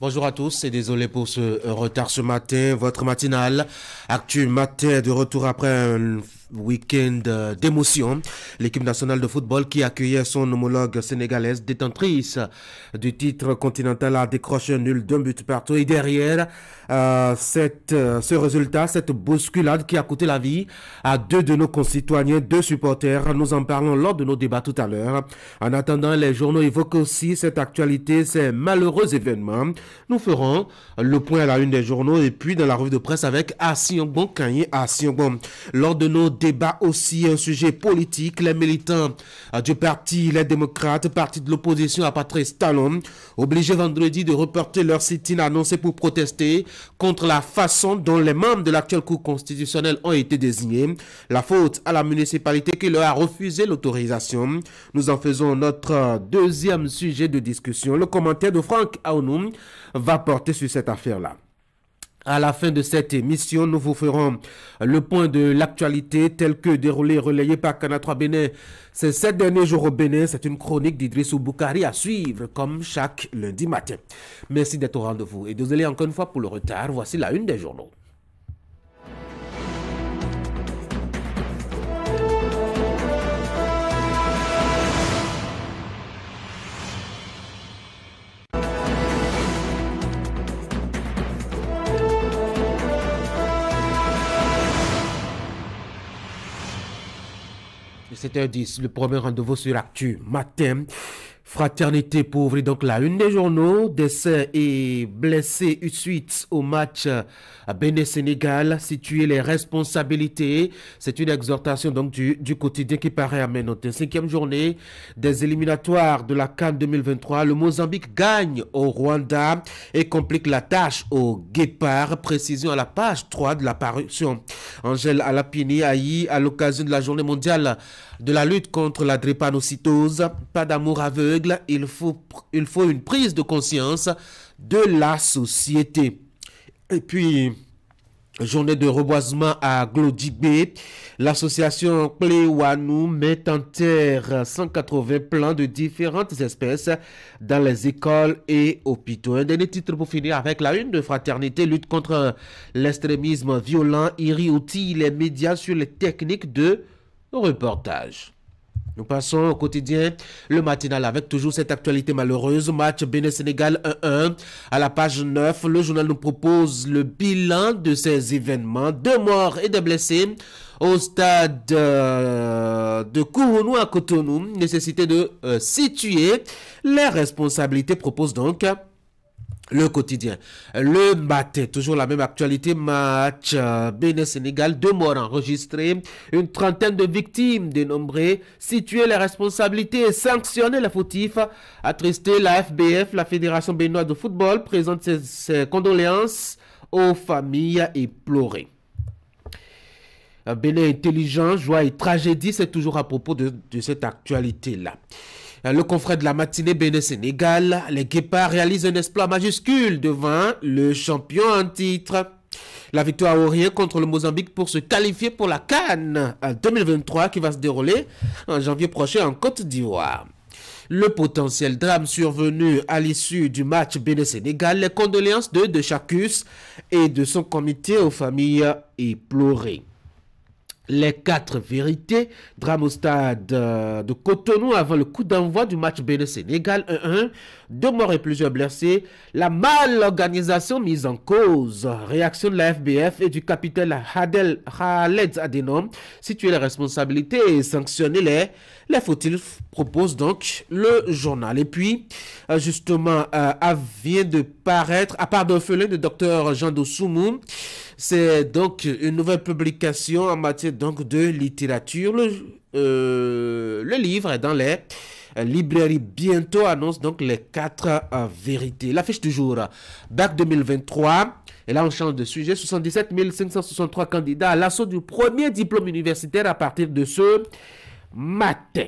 Bonjour à tous et désolé pour ce retard ce matin. Votre matinale Actu Matin de retour après un week-end d'émotion. L'équipe nationale de football qui accueillait son homologue sénégalaise détentrice du titre continental a décroché un nul d'un but partout. Et derrière ce résultat, cette bousculade qui a coûté la vie à deux de nos concitoyens, deux supporters, nous en parlons lors de nos débats tout à l'heure. En attendant, les journaux évoquent aussi cette actualité, ces malheureux événements. Nous ferons le point à la une des journaux et puis dans la revue de presse avec Asiongbon Kanye Asiongbon. Lors de nos débats aussi, un sujet politique, les militants du parti Les Démocrates, parti de l'opposition à Patrice Talon, obligés vendredi de reporter leur sit-in annoncé pour protester contre la façon dont les membres de l'actuelle Cour constitutionnelle ont été désignés. La faute à la municipalité qui leur a refusé l'autorisation. Nous en faisons notre deuxième sujet de discussion. Le commentaire de Franck Aounoum va porter sur cette affaire-là. À la fin de cette émission, nous vous ferons le point de l'actualité tel que déroulé, relayé par Canal 3 Bénin ces 7 derniers jours au Bénin. C'est une chronique d'Idrissou Boukari à suivre comme chaque lundi matin. Merci d'être au rendez-vous et désolé encore une fois pour le retard. Voici la une des journaux. C'était 7h10, le premier rendez-vous sur Actu Matin. Fraternité pour ouvrir donc la une des journaux. Décès et blessés suite au match Bénin-Sénégal. Situer les responsabilités. C'est une exhortation donc du quotidien qui paraît à noter. 5e journée des éliminatoires de la CAN 2023. Le Mozambique gagne au Rwanda et complique la tâche au Guépard. Précision à la page 3 de la parution. Angèle Alapini Aïe à l'occasion de la journée mondiale de la lutte contre la drépanocytose. Pas d'amour aveugle, il faut une prise de conscience de la société. Et puis, journée de reboisement à Glodibé. L'association Pléwanou met en terre 180 plants de différentes espèces dans les écoles et hôpitaux. Un dernier titre pour finir avec la une de Fraternité, lutte contre l'extrémisme violent. IRI outille les médias sur les techniques de reportage. Nous passons au quotidien, le matinal avec toujours cette actualité malheureuse. Match Bénin-Sénégal 1-1. À la page 9, le journal nous propose le bilan de ces événements. 2 morts et des blessés au stade de Kourounou à Cotonou. Nécessité de situer les responsabilités, propose donc le quotidien. Le matin, toujours la même actualité, match Bénin-Sénégal, 2 morts enregistrés, une trentaine de victimes dénombrées, situer les responsabilités et sanctionner les fautifs, attristé la FBF, la Fédération béninoise de football, présente ses condoléances aux familles éplorées. Bénin intelligent, joie et tragédie, c'est toujours à propos de cette actualité-là. Le confrère de la matinée Bénin-Sénégal, les Guépards réalisent un exploit majuscule devant le champion en titre. La victoire au rien contre le Mozambique pour se qualifier pour la CAN 2023 qui va se dérouler en janvier prochain en Côte d'Ivoire. Le potentiel drame survenu à l'issue du match Bénin-Sénégal, les condoléances de Chacus et de son comité aux familles éplorées. Les 4 vérités, drame au stade de Cotonou avant le coup d'envoi du match Bénin-Sénégal 1-1, 2 morts et plusieurs blessés, la malorganisation mise en cause, réaction de la FBF et du capitaine Khaled Adenom, situer les responsabilités et sanctionner les fautifs, propose donc le journal. Et puis, justement, vient de paraître, à part d'orphelin de Dr Jean Dosoumou, c'est donc une nouvelle publication en matière donc de littérature. Le livre est dans les librairies bientôt, annonce donc les 4 vérités. L'affiche du jour, Bac 2023. Et là, on change de sujet. 77 563 candidats à l'assaut du premier diplôme universitaire à partir de ce matin.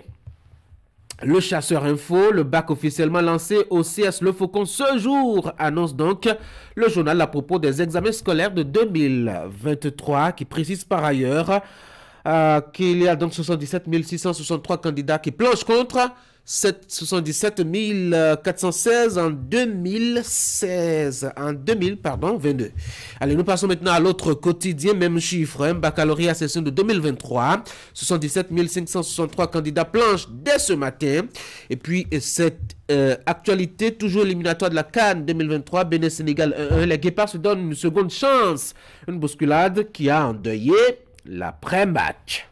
Le chasseur info, le bac officiellement lancé au CS Le Faucon ce jour, annonce donc le journal à propos des examens scolaires de 2023 qui précise par ailleurs qu'il y a donc 77 663 candidats qui planchent contre 77 416 en 2016, en 22. Allez, nous passons maintenant à l'autre quotidien, même chiffre, hein, baccalauréat session de 2023, 77 563 candidats planchent dès ce matin. Et puis, cette actualité, toujours éliminatoire de la CAN 2023, Bénin-Sénégal 1-1, les Guépards se donnent une seconde chance, une bousculade qui a endeuillé l'après-match.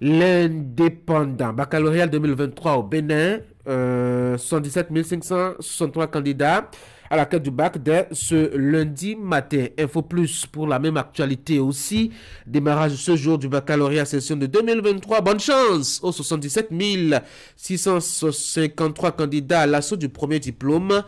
L'Indépendant, baccalauréat 2023 au Bénin, 77 563 candidats à la quête du bac dès ce lundi matin. Info Plus pour la même actualité aussi. Démarrage ce jour du baccalauréat session de 2023. Bonne chance aux 77 653 candidats à l'assaut du premier diplôme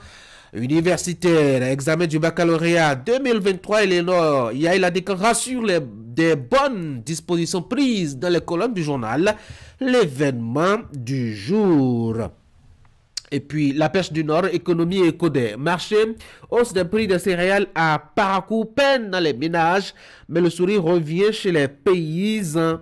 universitaire. Examen du baccalauréat 2023, Eleanor Yaïla Dekan rassure des bonnes dispositions prises dans les colonnes du journal l'événement du jour. Et puis, la pêche du Nord, économie et éco-des marchés, hausse des prix des céréales à Parakou, peine dans les ménages, mais le sourire revient chez les paysans.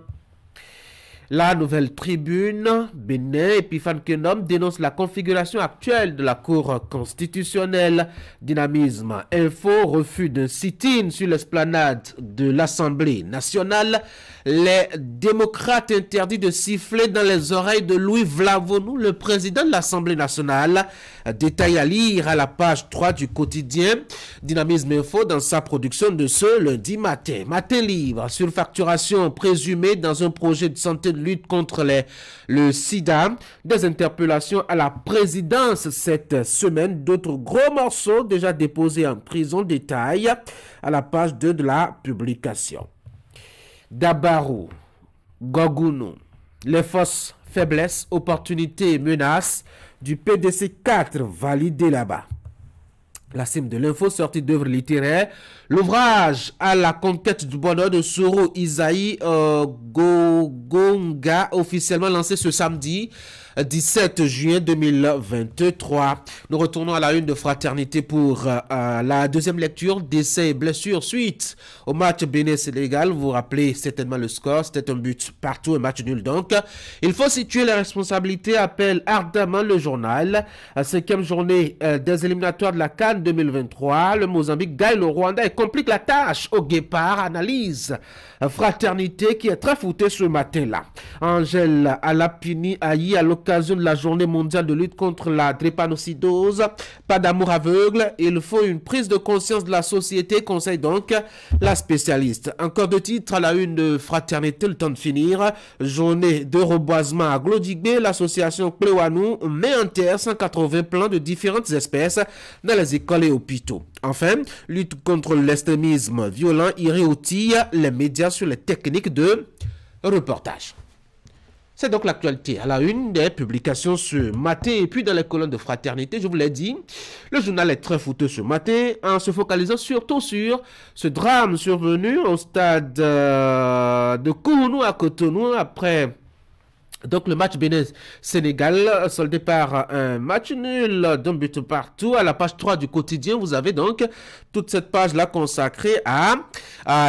La Nouvelle Tribune, Bénin, Epiphane Kenom dénonce la configuration actuelle de la Cour constitutionnelle. Dynamisme Info, refus d'un sit-in sur l'esplanade de l'Assemblée nationale. Les démocrates interdits de siffler dans les oreilles de Louis Vlavonou, le président de l'Assemblée nationale. Détail à lire à la page 3 du quotidien Dynamisme Info dans sa production de ce lundi matin. Matin libre, surfacturation présumée dans un projet de santé de lutte contre le sida. Des interpellations à la présidence cette semaine. D'autres gros morceaux déjà déposés en prison. Détail à la page 2 de la publication. Dabarou, Gogounou, les fausses faiblesses, opportunités et menaces du PDC 4 validé là-bas. La cime de l'info, sortie d'œuvres littéraires. L'ouvrage à la conquête du bonheur de Soro Isaïe Gogonga, officiellement lancé ce samedi 17 juin 2023. Nous retournons à la une de Fraternité pour la deuxième lecture d'essais et blessures suite au match Bénin-Sénégal. Vous vous rappelez certainement le score, c'était un but partout, un match nul donc. Il faut situer les responsabilités, appelle ardemment le journal. Cinquième journée des éliminatoires de la CAN 2023. Le Mozambique gagne le Rwanda et complique la tâche au Guépard. Analyse Fraternité qui est très foutée ce matin-là. Angèle Alapini Aïe à l'occasion de la journée mondiale de lutte contre la drépanocytose. Pas d'amour aveugle, il faut une prise de conscience de la société, conseille donc la spécialiste. Encore de titres à la une de Fraternité, le temps de finir. Journée de reboisement à Glodigbé, l'association Cléwanou met en terre 180 plants de différentes espèces dans les écoles et hôpitaux. Enfin, lutte contre l'extrémisme violent, irréotille les médias sur les techniques de reportage. C'est donc l'actualité à la une des publications ce matin. Et puis dans les colonnes de Fraternité, je vous l'ai dit, le journal est très fouteux ce matin en se focalisant surtout sur ce drame survenu au stade de Kounou à Cotonou après... Donc le match Bénin-Sénégal soldé par un match nul d'un but partout. À la page 3 du quotidien, vous avez donc toute cette page-là consacrée à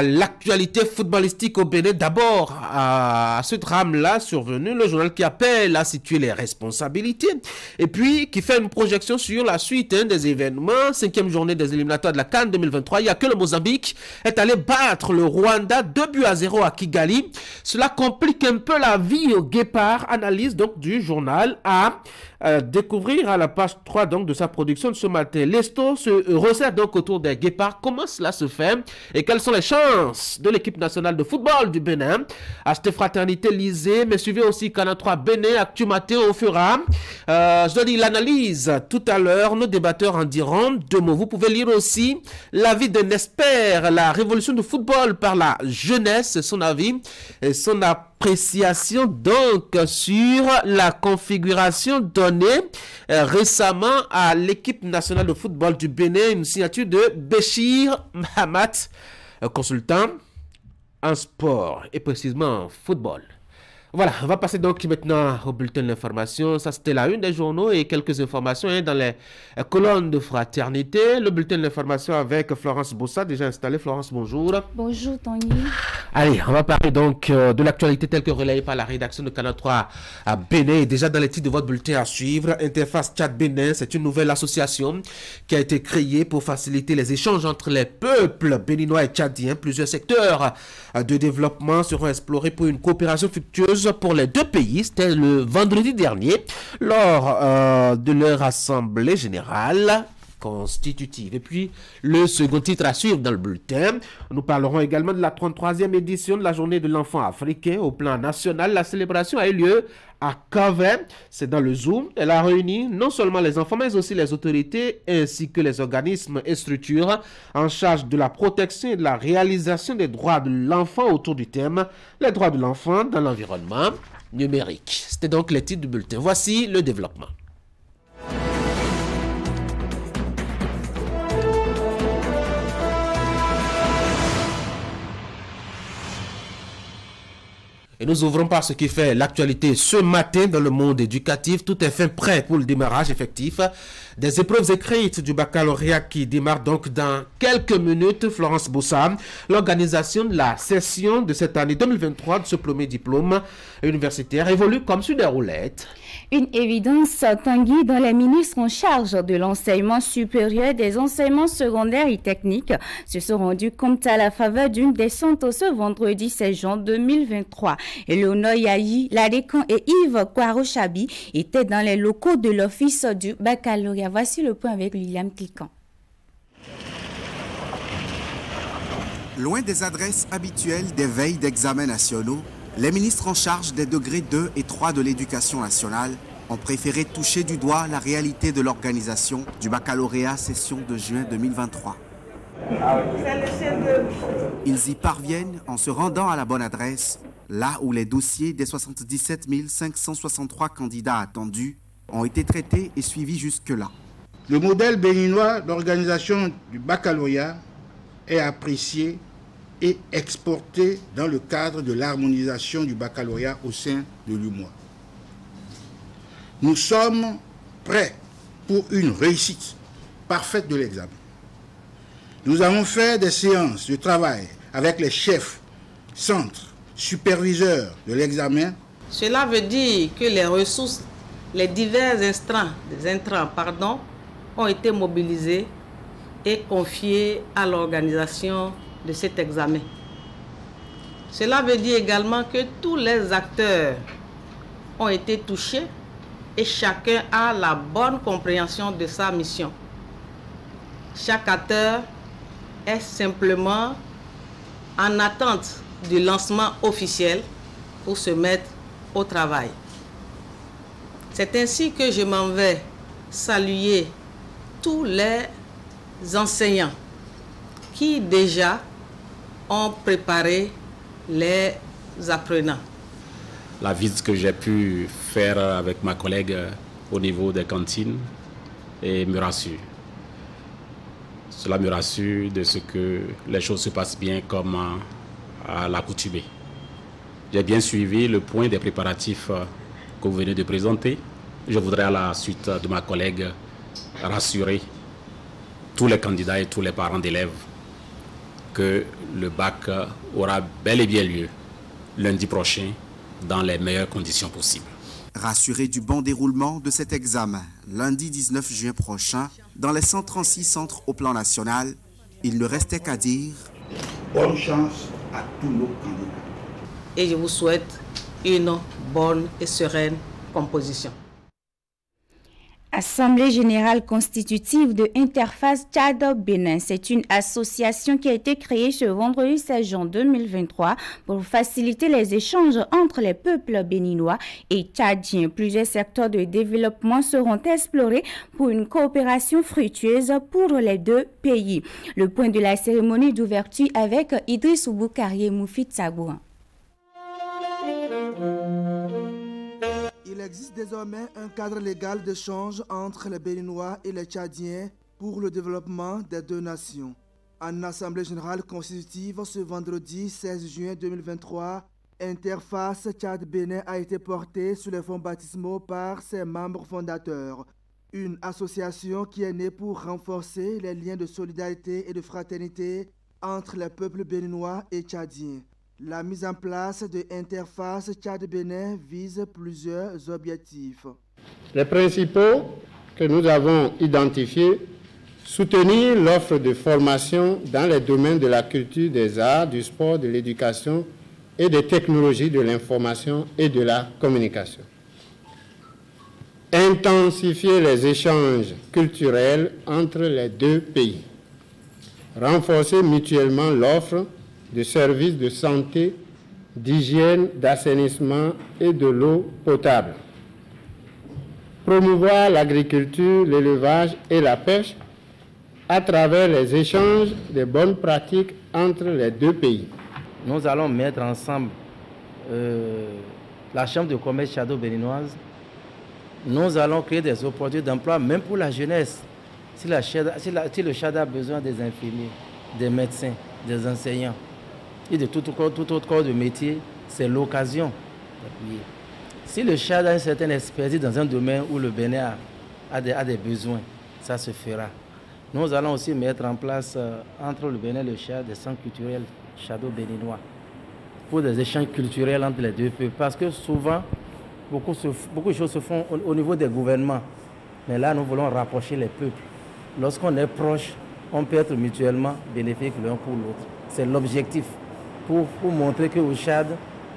l'actualité footballistique au Bénin. D'abord, à ce drame-là survenu, le journal qui appelle à situer les responsabilités et puis qui fait une projection sur la suite des événements. Cinquième journée des éliminatoires de la CAN 2023. Il n'y a que le Mozambique est allé battre le Rwanda 2-0 à Kigali. Cela complique un peu la vie au Guépard. Analyse donc du journal à découvrir à la page 3 donc de sa production de ce matin. L'Esto se resserre donc autour des Guépards. Comment cela se fait et quelles sont les chances de l'équipe nationale de football du Bénin? Achetez Fraternité, lisez, mais suivez aussi Canal 3 Bénin, Actu Matin au Fura. Je dois dire l'analyse tout à l'heure. Nos débatteurs en diront deux mots. Vous pouvez lire aussi l'avis d'un expert, la révolution du football par la jeunesse, son avis et son appréciation donc sur la configuration donnée récemment à l'équipe nationale de football du Bénin, une signature de Béchir Mahamat, consultant en sport et précisément en football. Voilà, on va passer donc maintenant au bulletin d'information. Ça, c'était la une des journaux et quelques informations dans les colonnes de fraternité. Le bulletin d'information avec Florence Bossa, déjà installée. Florence, bonjour. Bonjour, Tanguy. Allez, on va parler donc de l'actualité telle que relayée par la rédaction de Canal 3 à Bénin. Déjà dans les titres de votre bulletin à suivre, Interface Tchad-Bénin, c'est une nouvelle association qui a été créée pour faciliter les échanges entre les peuples béninois et tchadiens. Plusieurs secteurs de développement seront explorés pour une coopération fructueuse pour les deux pays. C'était le vendredi dernier lors de leur assemblée générale constitutive. Et puis, le second titre à suivre dans le bulletin, nous parlerons également de la 33e édition de la journée de l'enfant africain au plan national. La célébration a eu lieu à Cavin, c'est dans le Zoom. Elle a réuni non seulement les enfants, mais aussi les autorités ainsi que les organismes et structures en charge de la protection et de la réalisation des droits de l'enfant autour du thème « Les droits de l'enfant dans l'environnement numérique ». C'était donc les titres du bulletin. Voici le développement. Et nous ouvrons par ce qui fait l'actualité ce matin dans le monde éducatif. Tout est fin prêt pour le démarrage effectif des épreuves écrites du baccalauréat qui démarre donc dans quelques minutes. Florence Bossa, l'organisation de la session de cette année 2023 de ce premier diplôme universitaire évolue comme sur des roulettes. Une évidence, Tanguy, dont les ministres en charge de l'enseignement supérieur, des enseignements secondaires et techniques se sont rendus compte à la faveur d'une descente ce vendredi 16 juin 2023. Léonore Yahi, Ladécan et Yves Kouarochabi étaient dans les locaux de l'office du baccalauréat. Voici le point avec Liliane Cliquant. Loin des adresses habituelles des veilles d'examens nationaux, les ministres en charge des degrés 2 et 3 de l'éducation nationale ont préféré toucher du doigt la réalité de l'organisation du baccalauréat session de juin 2023. Ils y parviennent en se rendant à la bonne adresse, là où les dossiers des 77 563 candidats attendus ont été traités et suivis jusque-là. Le modèle béninois d'organisation du baccalauréat est apprécié et exporté dans le cadre de l'harmonisation du baccalauréat au sein de l'UMOA. Nous sommes prêts pour une réussite parfaite de l'examen. Nous avons fait des séances de travail avec les chefs, centres, superviseurs de l'examen. Cela veut dire que les ressources, les divers intrants, ont été mobilisés et confiés à l'organisation de cet examen. Cela veut dire également que tous les acteurs ont été touchés et chacun a la bonne compréhension de sa mission. Chaque acteur est simplement en attente du lancement officiel pour se mettre au travail. C'est ainsi que je m'en vais saluer tous les enseignants qui déjà ont préparé les apprenants. La visite que j'ai pu faire avec ma collègue au niveau des cantines et me rassure. Cela me rassure de ce que les choses se passent bien comme à l'accoutumée. J'ai bien suivi le point des préparatifs que vous venez de présenter. Je voudrais à la suite de ma collègue rassurer tous les candidats et tous les parents d'élèves que le bac aura bel et bien lieu lundi prochain dans les meilleures conditions possibles. Rassurés du bon déroulement de cet examen, lundi 19 juin prochain, dans les 136 centres au plan national, il ne restait qu'à dire bonne chance à tous nos candidats. Et je vous souhaite une bonne et sereine composition. Assemblée générale constitutive de Interface Tchad-Bénin. C'est une association qui a été créée ce vendredi 16 juin 2023 pour faciliter les échanges entre les peuples béninois et tchadiens. Plusieurs secteurs de développement seront explorés pour une coopération fructueuse pour les deux pays. Le point de la cérémonie d'ouverture avec Idriss Boukari et Moufid Sabouan. Il existe désormais un cadre légal d'échange entre les Béninois et les Tchadiens pour le développement des deux nations. En Assemblée générale constitutive ce vendredi 16 juin 2023, Interface Tchad-Bénin a été portée sur les fonds baptismaux par ses membres fondateurs. Une association qui est née pour renforcer les liens de solidarité et de fraternité entre les peuples béninois et tchadiens. La mise en place de Interface Tchad-Bénin vise plusieurs objectifs. Les principaux que nous avons identifiés: soutenir l'offre de formation dans les domaines de la culture, des arts, du sport, de l'éducation et des technologies de l'information et de la communication. Intensifier les échanges culturels entre les deux pays. Renforcer mutuellement l'offre de services de santé, d'hygiène, d'assainissement et de l'eau potable. Promouvoir l'agriculture, l'élevage et la pêche à travers les échanges de bonnes pratiques entre les deux pays. Nous allons mettre ensemble la Chambre de commerce tchado-béninoise. Nous allons créer des opportunités d'emploi, même pour la jeunesse. Si le Tchad a besoin des infirmiers, des médecins, des enseignants et de tout autre corps de métier, c'est l'occasion d'appuyer. Si le Tchad a une certaine expertise dans un domaine où le Bénin a des besoins, ça se fera. Nous allons aussi mettre en place entre le Bénin et le Tchad des centres culturels tchado-béninois pour des échanges culturels entre les deux peuples. Parce que souvent, beaucoup de choses se font au niveau des gouvernements. Mais là, nous voulons rapprocher les peuples. Lorsqu'on est proche, on peut être mutuellement bénéfique l'un pour l'autre. C'est l'objectif pour montrer qu'au Tchad,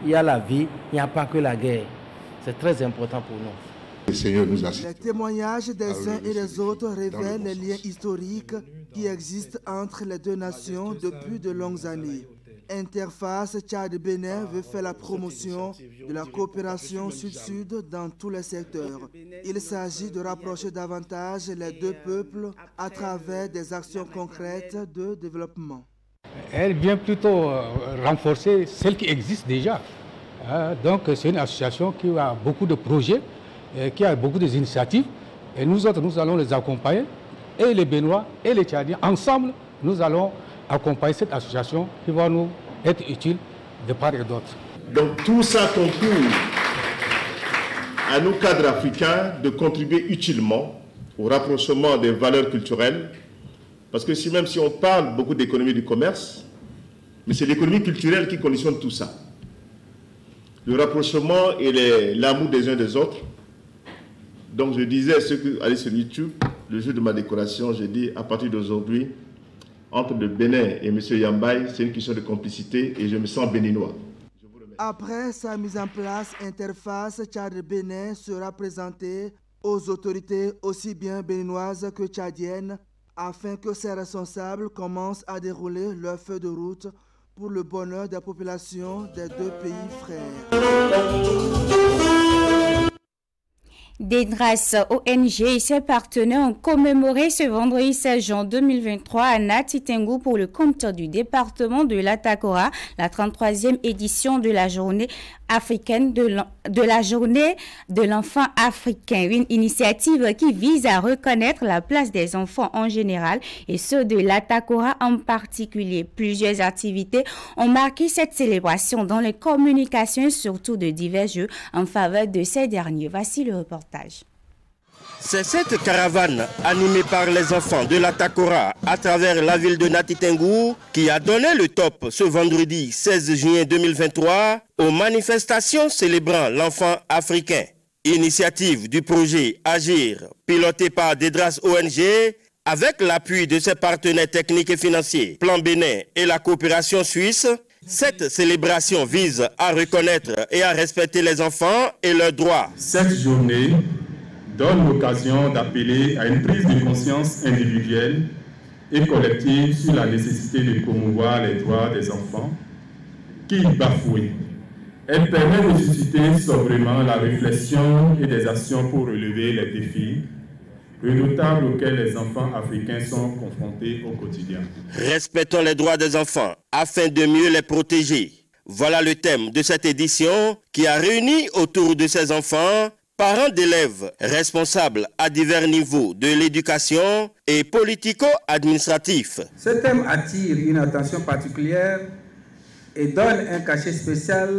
il y a la vie, il n'y a pas que la guerre. C'est très important pour nous. Le Seigneur nous assiste. Les témoignages des uns et des autres révèlent les liens historiques qui existent entre les deux nations depuis de longues années. Interface Tchad-Bénin veut faire la promotion de la coopération sud-sud dans tous les secteurs. Il s'agit de rapprocher davantage les deux peuples à travers des actions concrètes de développement. Elle vient plutôt renforcer celle qui existe déjà. Donc c'est une association qui a beaucoup de projets, qui a beaucoup d'initiatives. Et nous autres, nous allons les accompagner. Et les Béninois et les Tchadiens, ensemble, nous allons accompagner cette association qui va nous être utile de part et d'autre. Donc tout ça concourt à nos cadres africains de contribuer utilement au rapprochement des valeurs culturelles. Parce que même si on parle beaucoup d'économie du commerce, mais c'est l'économie culturelle qui conditionne tout ça. Le rapprochement et l'amour des uns des autres. Donc je disais à ceux qui allaient sur YouTube, le jour de ma décoration, j'ai dit à partir d'aujourd'hui, entre le Bénin et M. Yambaye, c'est une question de complicité et je me sens béninois. Après sa mise en place, Interface Tchad-Bénin sera présentée aux autorités aussi bien béninoises que tchadiennes afin que ces responsables commencent à dérouler leur feuille de route pour le bonheur des populations des deux pays frères. Dedras ONG et ses partenaires ont commémoré ce vendredi 16 juin 2023 à Nati Tengou pour le compte du département de l'Atakora, la 33e édition de la journée africaine de la journée de l'enfant africain, une initiative qui vise à reconnaître la place des enfants en général et ceux de l'Atakora en particulier. Plusieurs activités ont marqué cette célébration dans les communications, surtout de divers jeux en faveur de ces derniers. Voici le reportage. C'est cette caravane animée par les enfants de l'Atakora à travers la ville de Nati Tengou qui a donné le top ce vendredi 16 juillet 2023 aux manifestations célébrant l'enfant africain. Initiative du projet Agir, piloté par Dedras ONG, avec l'appui de ses partenaires techniques et financiers, Plan Bénin et la coopération suisse. Cette célébration vise à reconnaître et à respecter les enfants et leurs droits. Cette journée donne l'occasion d'appeler à une prise de conscience individuelle et collective sur la nécessité de promouvoir les droits des enfants qui y bafouent. Elle permet de susciter sobrement la réflexion et des actions pour relever les défis redoutables auxquels les enfants africains sont confrontés au quotidien. Respectons les droits des enfants afin de mieux les protéger. Voilà le thème de cette édition qui a réuni autour de ces enfants parents d'élèves responsables à divers niveaux de l'éducation et politico-administratifs. Ce thème attire une attention particulière et donne un cachet spécial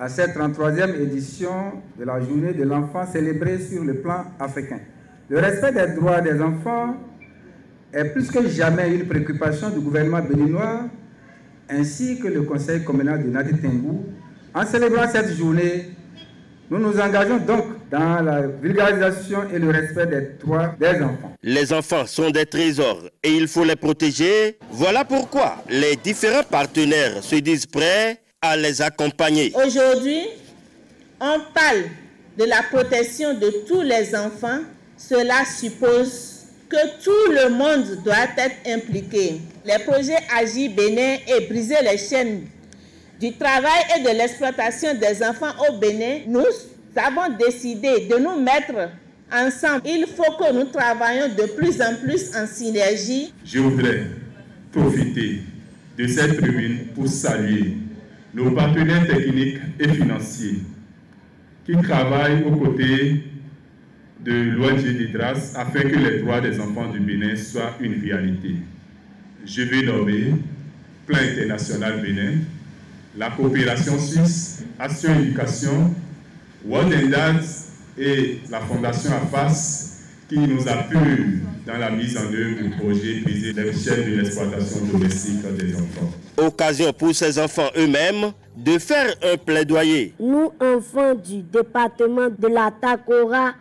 à cette 33e édition de la Journée de l'enfant célébrée sur le plan africain. Le respect des droits des enfants est plus que jamais une préoccupation du gouvernement béninois ainsi que le conseil communal de Nati Tengou. En célébrant cette journée, nous nous engageons donc dans la vulgarisation et le respect des droits des enfants. Les enfants sont des trésors et il faut les protéger. Voilà pourquoi les différents partenaires se disent prêts à les accompagner. Aujourd'hui, on parle de la protection de tous les enfants. Cela suppose que tout le monde doit être impliqué. Les projets Agir Bénin et briser les chaînes du travail et de l'exploitation des enfants au Bénin, nous avons décidé de nous mettre ensemble. Il faut que nous travaillions de plus en plus en synergie. Je voudrais profiter de cette tribune pour saluer nos partenaires techniques et financiers qui travaillent aux côtés de l'ONG Didras afin que les droits des enfants du Bénin soient une réalité. Je vais nommer Plan International Bénin, la coopération suisse, Action Éducation, World Endas et la Fondation AFAS qui nous appuient dans la mise en œuvre du projet Briser les chaînes de l'exploitation domestique des enfants. Occasion pour ces enfants eux-mêmes de faire un plaidoyer. Nous, enfants du département de la Takora,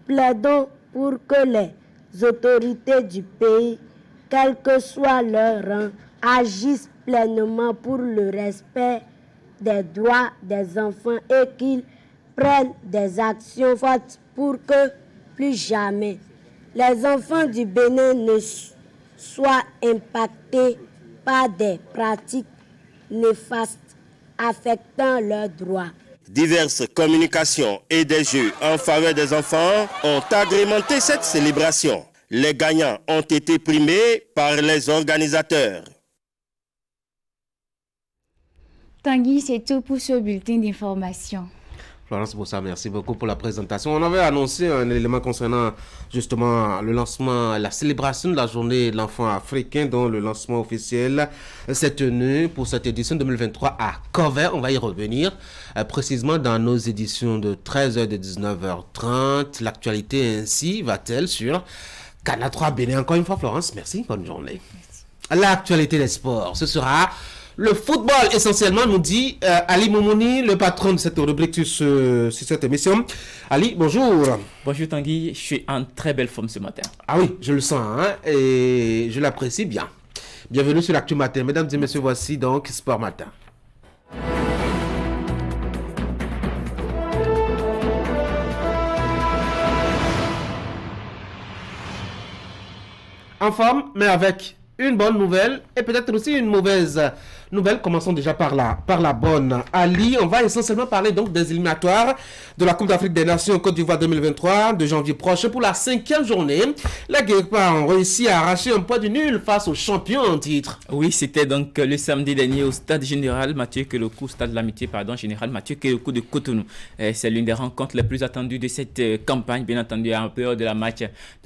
plaidons pour que les autorités du pays, quel que soit leur rang, agissent pleinement pour le respect des droits des enfants et qu'ils prennent des actions fortes pour que plus jamais les enfants du Bénin ne soient impactés par des pratiques néfastes affectant leurs droits. Diverses communications et des jeux en faveur des enfants ont agrémenté cette célébration. Les gagnants ont été primés par les organisateurs. Tanguy, c'est tout pour ce bulletin d'information. Florence Bossa, merci beaucoup pour la présentation. On avait annoncé un élément concernant justement le lancement, la célébration de la journée de l'enfant africain, dont le lancement officiel s'est tenu pour cette édition 2023 à Kové. On va y revenir précisément dans nos éditions de 13h et de 19h30. L'actualité ainsi va-t-elle sur Canal 3 Bénin. Encore une fois, Florence, merci. Bonne journée. L'actualité des sports, ce sera le football essentiellement, nous dit Ali Moumouni, le patron de cette rubrique sur cette émission. Ali, bonjour. Bonjour Tanguy, je suis en très belle forme ce matin. Ah oui, je le sens hein, et je l'apprécie bien. Bienvenue sur l'Actu Matin. Mesdames et messieurs, voici donc Sport Matin. En forme, mais avec une bonne nouvelle et peut-être aussi une mauvaise nouvelle. Commençons déjà par la bonne. Ali, on va essentiellement parler donc des éliminatoires de la Coupe d'Afrique des Nations Côte d'Ivoire 2023 de janvier prochain pour la 5e journée. Les Guépards ont réussi à arracher un point du nul face aux champions en titre. Oui, c'était donc le samedi dernier au stade général Mathieu Kélokou, stade de l'amitié, général Mathieu Kélokou de Cotonou. C'est l'une des rencontres les plus attendues de cette campagne, bien entendu, en période de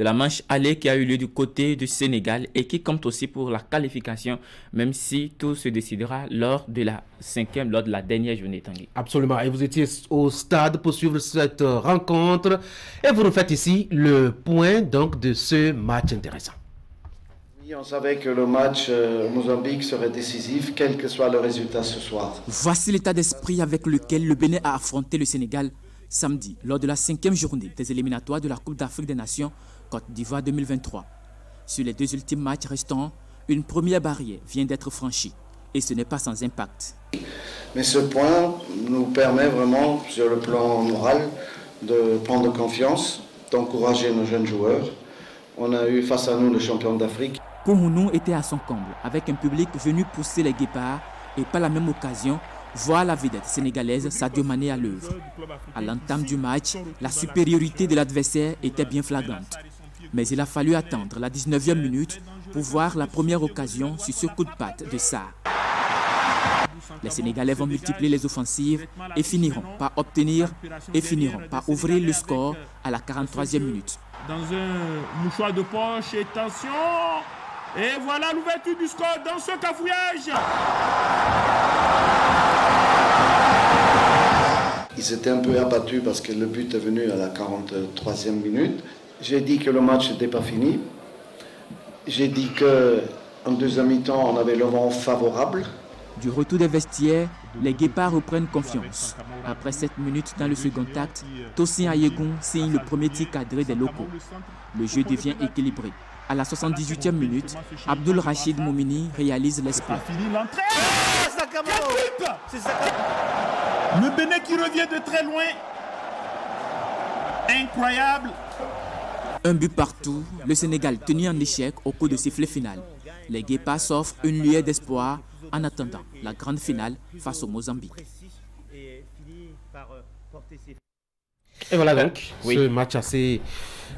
la manche aller qui a eu lieu du côté du Sénégal et qui compte aussi pour la qualification, même si tout se décidera lors de la 5e, lors de la dernière journée. Tanguy. Absolument. Et vous étiez au stade pour suivre cette rencontre et vous nous faites ici le point donc de ce match intéressant. Oui, on savait que le match Mozambique serait décisif, quel que soit le résultat ce soir. Voici l'état d'esprit avec lequel le Bénin a affronté le Sénégal samedi, lors de la 5e journée des éliminatoires de la Coupe d'Afrique des Nations Côte d'Ivoire 2023. Sur les 2 ultimes matchs restants, une première barrière vient d'être franchie et ce n'est pas sans impact. Mais ce point nous permet vraiment, sur le plan moral, de prendre confiance, d'encourager nos jeunes joueurs. On a eu face à nous le champion d'Afrique. Kouhounou était à son comble, avec un public venu pousser les Guépards et par la même occasion, voir la vedette sénégalaise Sadio Mané à l'œuvre. À l'entame du match, la supériorité de l'adversaire était bien flagrante. Mais il a fallu attendre la 19e minute pour voir la première occasion sur ce coup de patte de Sarr. Les Sénégalais vont multiplier les offensives et finiront par ouvrir le score à la 43e minute. Dans un mouchoir de poche, et attention, et voilà l'ouverture du score dans ce cafouillage. Ils étaient un peu abattus parce que le but est venu à la 43e minute. J'ai dit que le match n'était pas fini. J'ai dit qu'en deuxième mi-temps, on avait le vent favorable. Du retour des vestiaires, les Guépards reprennent confiance. Après 7 minutes dans le second acte, Tosin Ayegun signe le premier tir cadré des locaux. Le jeu devient équilibré. À la 78e minute, Abdul Rachid Moumini réalise l'exploit. Le Bénin qui revient de très loin. Incroyable. Un but partout, le Sénégal tenu en échec au coup de sifflet final. Les Guépards s'offrent une lueur d'espoir en attendant la grande finale face au Mozambique. Et voilà donc, ce match assez,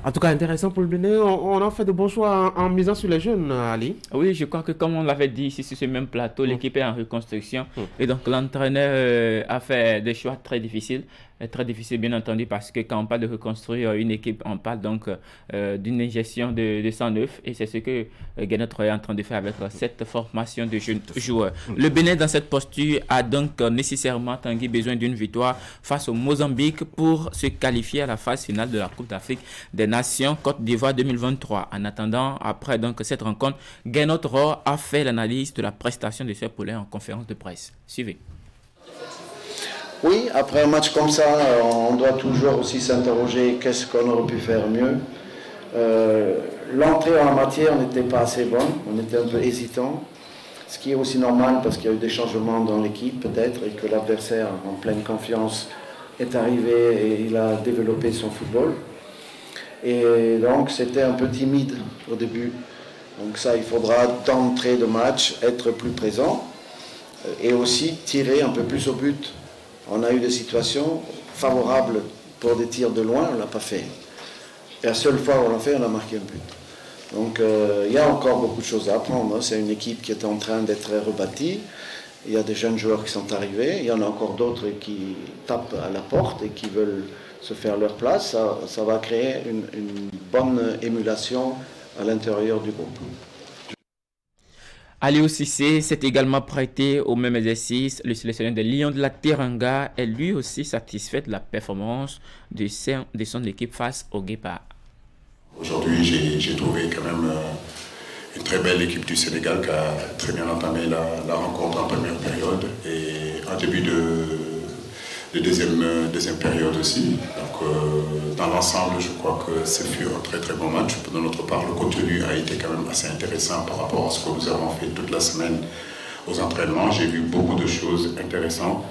en tout cas intéressant pour le Bénin. On a fait de bons choix en misant sur les jeunes, Ali. Oui, je crois que comme on l'avait dit ici sur ce même plateau, l'équipe est en reconstruction. Et donc l'entraîneur a fait des choix très difficiles. Très difficile bien entendu parce que quand on parle de reconstruire une équipe, on parle donc d'une ingestion de sang neuf et c'est ce que Guénot est en train de faire avec cette formation de jeunes joueurs. Le Bénin dans cette posture a donc nécessairement Tanguy besoin d'une victoire face au Mozambique pour se qualifier à la phase finale de la Coupe d'Afrique des Nations Côte d'Ivoire 2023. En attendant, après donc cette rencontre, Guénot a fait l'analyse de la prestation de ses poulains en conférence de presse. Suivez. Oui, après un match comme ça, on doit toujours aussi s'interroger qu'est-ce qu'on aurait pu faire mieux. L'entrée en matière n'était pas assez bonne, on était un peu hésitant, ce qui est aussi normal parce qu'il y a eu des changements dans l'équipe peut-être et que l'adversaire en pleine confiance est arrivé et il a développé son football. Et donc c'était un peu timide au début. Donc ça, il faudra d'entrée de match être plus présent et aussi tirer un peu plus au but. On a eu des situations favorables pour des tirs de loin, on ne l'a pas fait. Et la seule fois où on l'a fait, on a marqué un but. Donc il y a encore beaucoup de choses à apprendre. C'est une équipe qui est en train d'être rebâtie. Il y a des jeunes joueurs qui sont arrivés. Il y en a encore d'autres qui tapent à la porte et qui veulent se faire leur place. Ça va créer une bonne émulation à l'intérieur du groupe. Aliou Cissé s'est également prêté au même exercice. Le sélectionneur des Lions de la Teranga est lui aussi satisfait de la performance de son équipe face au Guépard. Aujourd'hui, j'ai trouvé quand même une très belle équipe du Sénégal qui a très bien entamé la rencontre en première période et en début de deuxième période aussi. Donc, dans l'ensemble, je crois que ce fut un très très bon match. De notre part, le contenu a été quand même assez intéressant par rapport à ce que nous avons fait toute la semaine aux entraînements. J'ai vu beaucoup de choses intéressantes.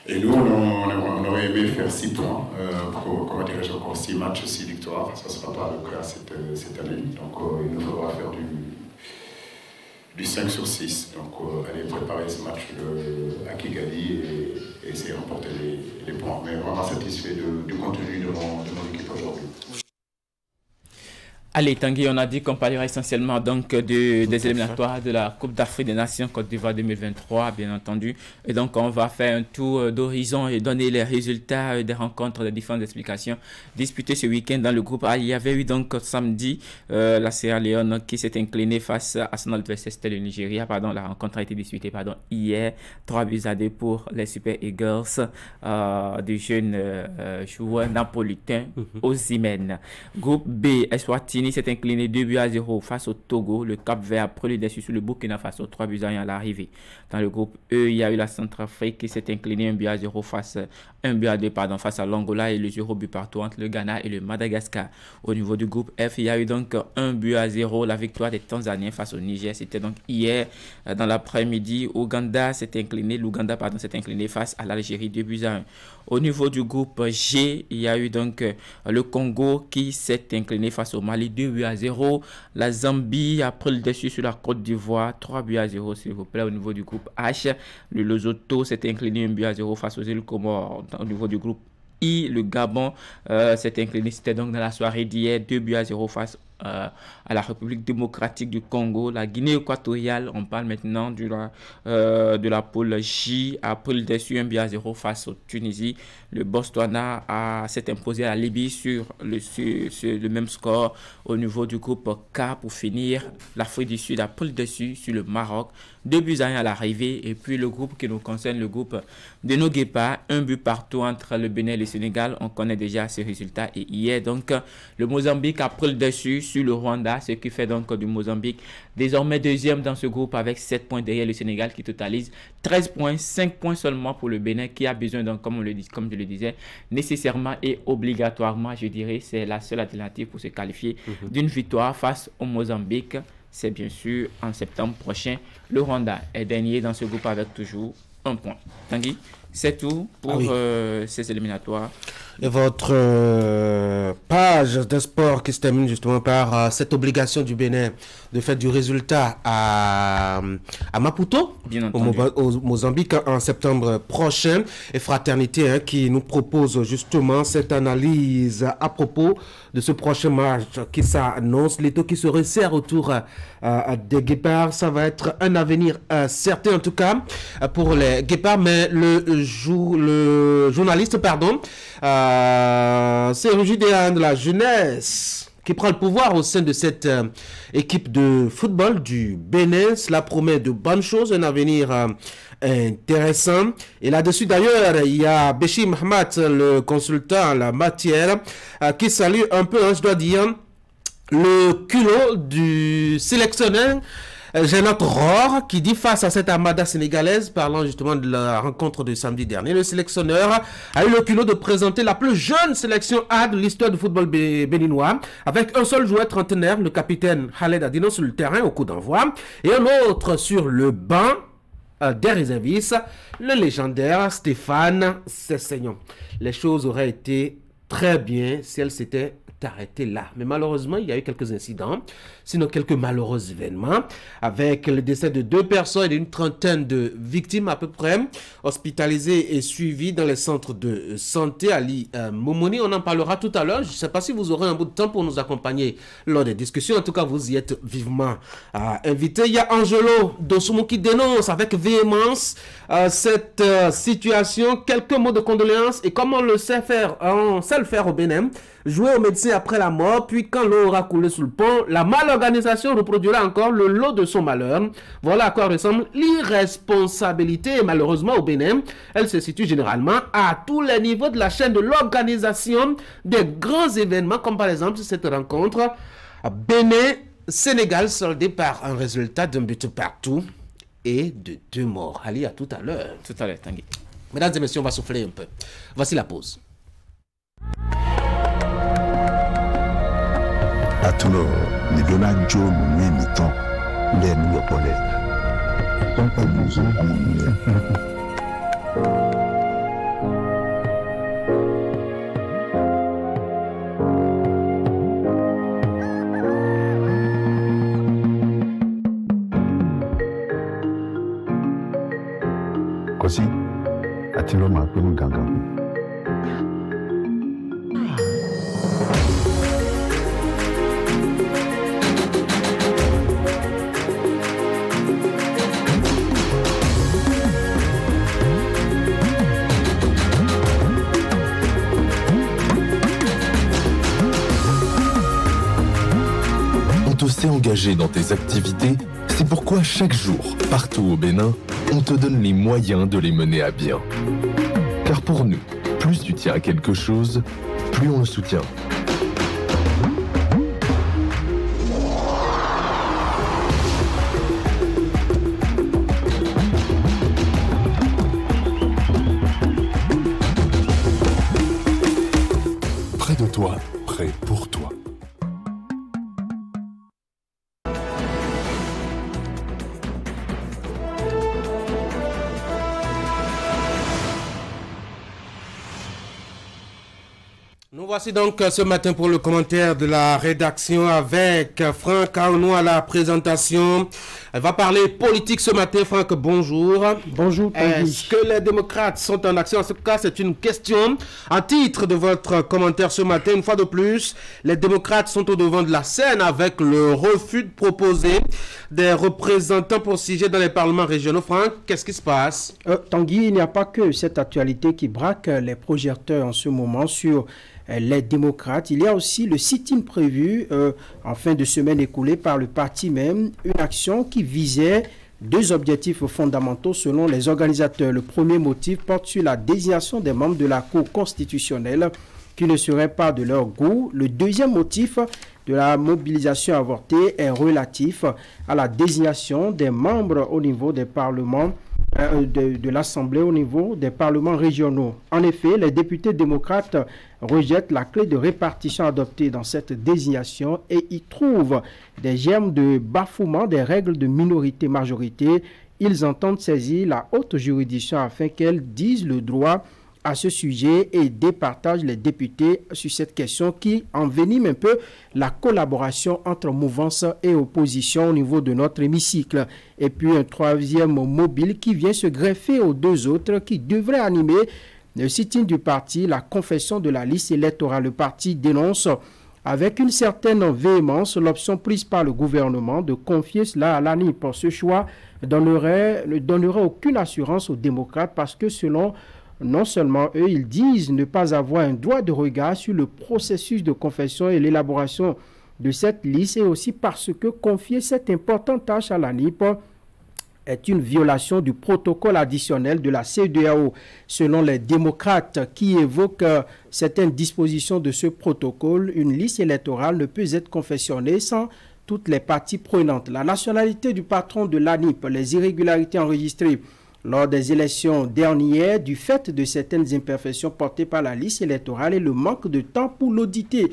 Et nous, on aurait aimé faire 6 points, comment dirais-je encore, 6 matchs, 6 victoires. Ça ne sera pas le cas cette année. Donc, il nous faudra faire du 5 sur 6. Donc, aller préparer ce match à Kigali et essayer de remporter les points. Mais vraiment satisfait du contenu de mon équipe aujourd'hui. Allez Tanguy, on a dit qu'on parlera essentiellement donc des éliminatoires de la Coupe d'Afrique des Nations Côte d'Ivoire 2023, bien entendu. Et donc on va faire un tour d'horizon et donner les résultats des rencontres, des différentes explications disputées ce week-end dans le groupe A. Il y avait eu donc samedi la Sierra Leone qui s'est inclinée face à son adversaire, c'était le Nigeria. La rencontre a été disputée hier, 3-2 pour les Super Eagles du jeune joueur napolitain Osimhen. Groupe B, Eswatini s'est incliné 2-0 face au Togo. Le Cap-Vert a pris le dessus sur le Burkina Faso, 3-1 à l'arrivée. Dans le groupe E, il y a eu la Centrafrique qui s'est incliné 1-0 face à l'Angola et le 0-but partout entre le Ghana et le Madagascar. Au niveau du groupe F, il y a eu donc 1-0 la victoire des Tanzaniens face au Niger. C'était donc hier dans l'après-midi. L'Ouganda s'est incliné face à l'Algérie 2-1. Au niveau du groupe G, il y a eu donc le Congo qui s'est incliné face au Mali 2-0. La Zambie a pris le dessus sur la Côte d'Ivoire 3-0 s'il vous plaît. Au niveau du groupe H, le Lesotho s'est incliné 1-0 face aux îles Comores. Au niveau du groupe I, le Gabon s'est incliné, c'était donc dans la soirée d'hier 2-0 face à la République démocratique du Congo, la Guinée équatoriale. On parle maintenant de la poule J, a poule déçu 1-0 face au Tunisie. Le Botswana s'est imposé à la Libye sur le même score. Au niveau du groupe K, pour finir, l'Afrique du Sud a poule déçu sur le Maroc, 2-1 à l'arrivée. Et puis le groupe qui nous concerne, le groupe de nos guépards, 1 but partout entre le Bénin et le Sénégal. On connaît déjà ces résultats. Et hier, donc, le Mozambique a poule déçu sur le Rwanda, ce qui fait donc du Mozambique désormais deuxième dans ce groupe avec 7 points derrière le Sénégal qui totalise 13 points, 5 points seulement pour le Bénin qui a besoin, donc, comme je le disais, nécessairement et obligatoirement, je dirais, c'est la seule alternative pour se qualifier d'une victoire face au Mozambique. C'est bien sûr en septembre prochain. Le Rwanda est dernier dans ce groupe avec toujours 1 point. Tanguy, c'est tout pour ces éliminatoires. Et votre page de sport qui se termine justement par cette obligation du Bénin de faire du résultat à Maputo, au Mozambique en septembre prochain. Et Fraternité qui nous propose justement cette analyse à propos de ce prochain match qui s'annonce. L'étau qui se resserre autour des Guépards. Ça va être un avenir certain en tout cas pour les Guépards. Mais le journaliste, c'est le Judéen de la jeunesse qui prend le pouvoir au sein de cette équipe de football du Bénin. Cela promet de bonnes choses, un avenir intéressant. Et là-dessus, d'ailleurs, il y a Béchi Mahmat, le consultant en la matière, qui salue un peu, je dois dire, le culot du sélectionneur Jeannot Rohr, qui dit face à cette armada sénégalaise, parlant justement de la rencontre de samedi dernier, le sélectionneur a eu le culot de présenter la plus jeune sélection A de l'histoire du football béninois, avec un seul joueur trentenaire, le capitaine Khaled Adino, sur le terrain au coup d'envoi, et un autre sur le banc des réservistes, le légendaire Stéphane Sessegnon. Les choses auraient été très bien si elles s'étaient arrêté là. Mais malheureusement, il y a eu quelques incidents, sinon quelques malheureux événements, avec le décès de 2 personnes et une trentaine de victimes à peu près, hospitalisées et suivies dans les centres de santé. Ali Momoni, on en parlera tout à l'heure. Je ne sais pas si vous aurez un bout de temps pour nous accompagner lors des discussions. En tout cas, vous y êtes vivement invités. Il y a Angelo Dosumo qui dénonce avec véhémence cette situation. Quelques mots de condoléances et comme on le sait faire, on sait le faire au Bénin. Jouer au médecin après la mort, puis quand l'eau aura coulé sous le pont, la malorganisation reproduira encore le lot de son malheur. Voilà à quoi ressemble l'irresponsabilité. Et malheureusement, au Bénin, elle se situe généralement à tous les niveaux de la chaîne de l'organisation des grands événements, comme par exemple cette rencontre Bénin-Sénégal, soldée par un résultat d'un but partout et de 2 morts. Ali, à tout à l'heure. Tout à l'heure, Tanguy. Mesdames et messieurs, on va souffler un peu. Voici la pause. Atulo ni dona jo ni miton le ni opole on peut nous Kosi atilo ma pe mu gangan. Engagé dans tes activités, c'est pourquoi chaque jour, partout au Bénin, on te donne les moyens de les mener à bien. Car pour nous, plus tu tiens à quelque chose, plus on le soutient. Près de toi, près pour toi. Voici donc ce matin pour le commentaire de la rédaction avec Franck Aounou à la présentation. Elle va parler politique ce matin. Franck, bonjour. Bonjour. Est-ce que les démocrates sont en action? En ce cas, c'est une question. En titre de votre commentaire ce matin, une fois de plus, les démocrates sont au devant de la scène avec le refus de proposer des représentants pour siéger dans les parlements régionaux. Franck, qu'est-ce qui se passe? Tanguy, il n'y a pas que cette actualité qui braque les projecteurs en ce moment sur les démocrates. Il y a aussi le sit-in prévu en fin de semaine écoulée par le parti même, une action qui visait deux objectifs fondamentaux selon les organisateurs. Le premier motif porte sur la désignation des membres de la Cour constitutionnelle qui ne seraient pas de leur goût. Le deuxième motif de la mobilisation avortée est relatif à la désignation des membres au niveau des parlements de l'Assemblée au niveau des parlements régionaux. En effet, les députés démocrates rejettent la clé de répartition adoptée dans cette désignation et y trouvent des germes de bafouement des règles de minorité-majorité. Ils entendent saisir la haute juridiction afin qu'elle dise le droit à ce sujet et départage les députés sur cette question qui envenime un peu la collaboration entre mouvance et opposition au niveau de notre hémicycle. Et puis un troisième mobile qui vient se greffer aux deux autres qui devraient animer le sit-in du parti, la confession de la liste électorale. Le parti dénonce avec une certaine véhémence l'option prise par le gouvernement de confier cela à l'ANIP. Pour ce choix ne donnerait aucune assurance aux démocrates parce que selon non seulement eux, ils disent ne pas avoir un droit de regard sur le processus de confession et l'élaboration de cette liste, et aussi parce que confier cette importante tâche à l'ANIP est une violation du protocole additionnel de la CEDEAO. Selon les démocrates qui évoquent certaines dispositions de ce protocole, une liste électorale ne peut être confessionnée sans toutes les parties prenantes. La nationalité du patron de l'ANIP, les irrégularités enregistrées lors des élections dernières, du fait de certaines imperfections portées par la liste électorale et le manque de temps pour l'auditer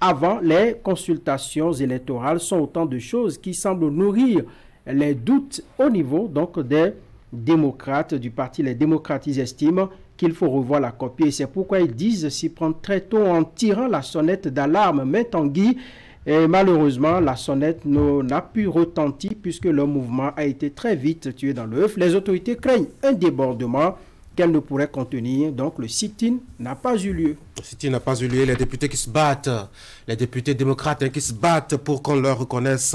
avant les consultations électorales sont autant de choses qui semblent nourrir les doutes au niveau donc des démocrates du parti. Les démocrates, ils estiment qu'il faut revoir la copie et c'est pourquoi ils disent s'y prendre très tôt en tirant la sonnette d'alarme. Mais Tanguy, et malheureusement, la sonnette n'a pu retentir puisque le mouvement a été très vite tué dans l'œuf. Les autorités craignent un débordement qu'elles ne pourraient contenir. Donc le sit-in n'a pas eu lieu. Le sit-in n'a pas eu lieu. Les députés qui se battent, les députés démocrates qui se battent pour qu'on leur reconnaisse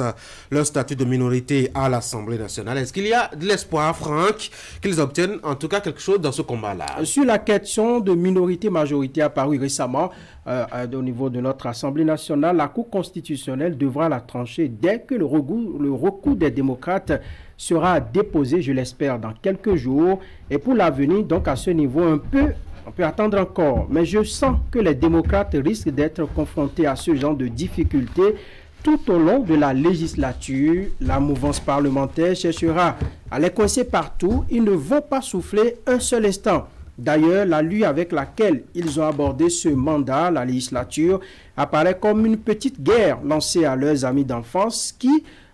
leur statut de minorité à l'Assemblée nationale. Est-ce qu'il y a de l'espoir, Franck, qu'ils obtiennent en tout cas quelque chose dans ce combat-là? Sur la question de minorité-majorité apparue récemment au niveau de notre Assemblée nationale, la Cour constitutionnelle devra la trancher dès que le recours des démocrates sera déposé, je l'espère, dans quelques jours. Et pour l'avenir, donc à ce niveau, on peut attendre encore. Mais je sens que les démocrates risquent d'être confrontés à ce genre de difficultés tout au long de la législature. La mouvance parlementaire cherchera à les coincer partout. Ils ne vont pas souffler un seul instant. D'ailleurs, la lutte avec laquelle ils ont abordé ce mandat, la législature, apparaît comme une petite guerre lancée à leurs amis d'enfance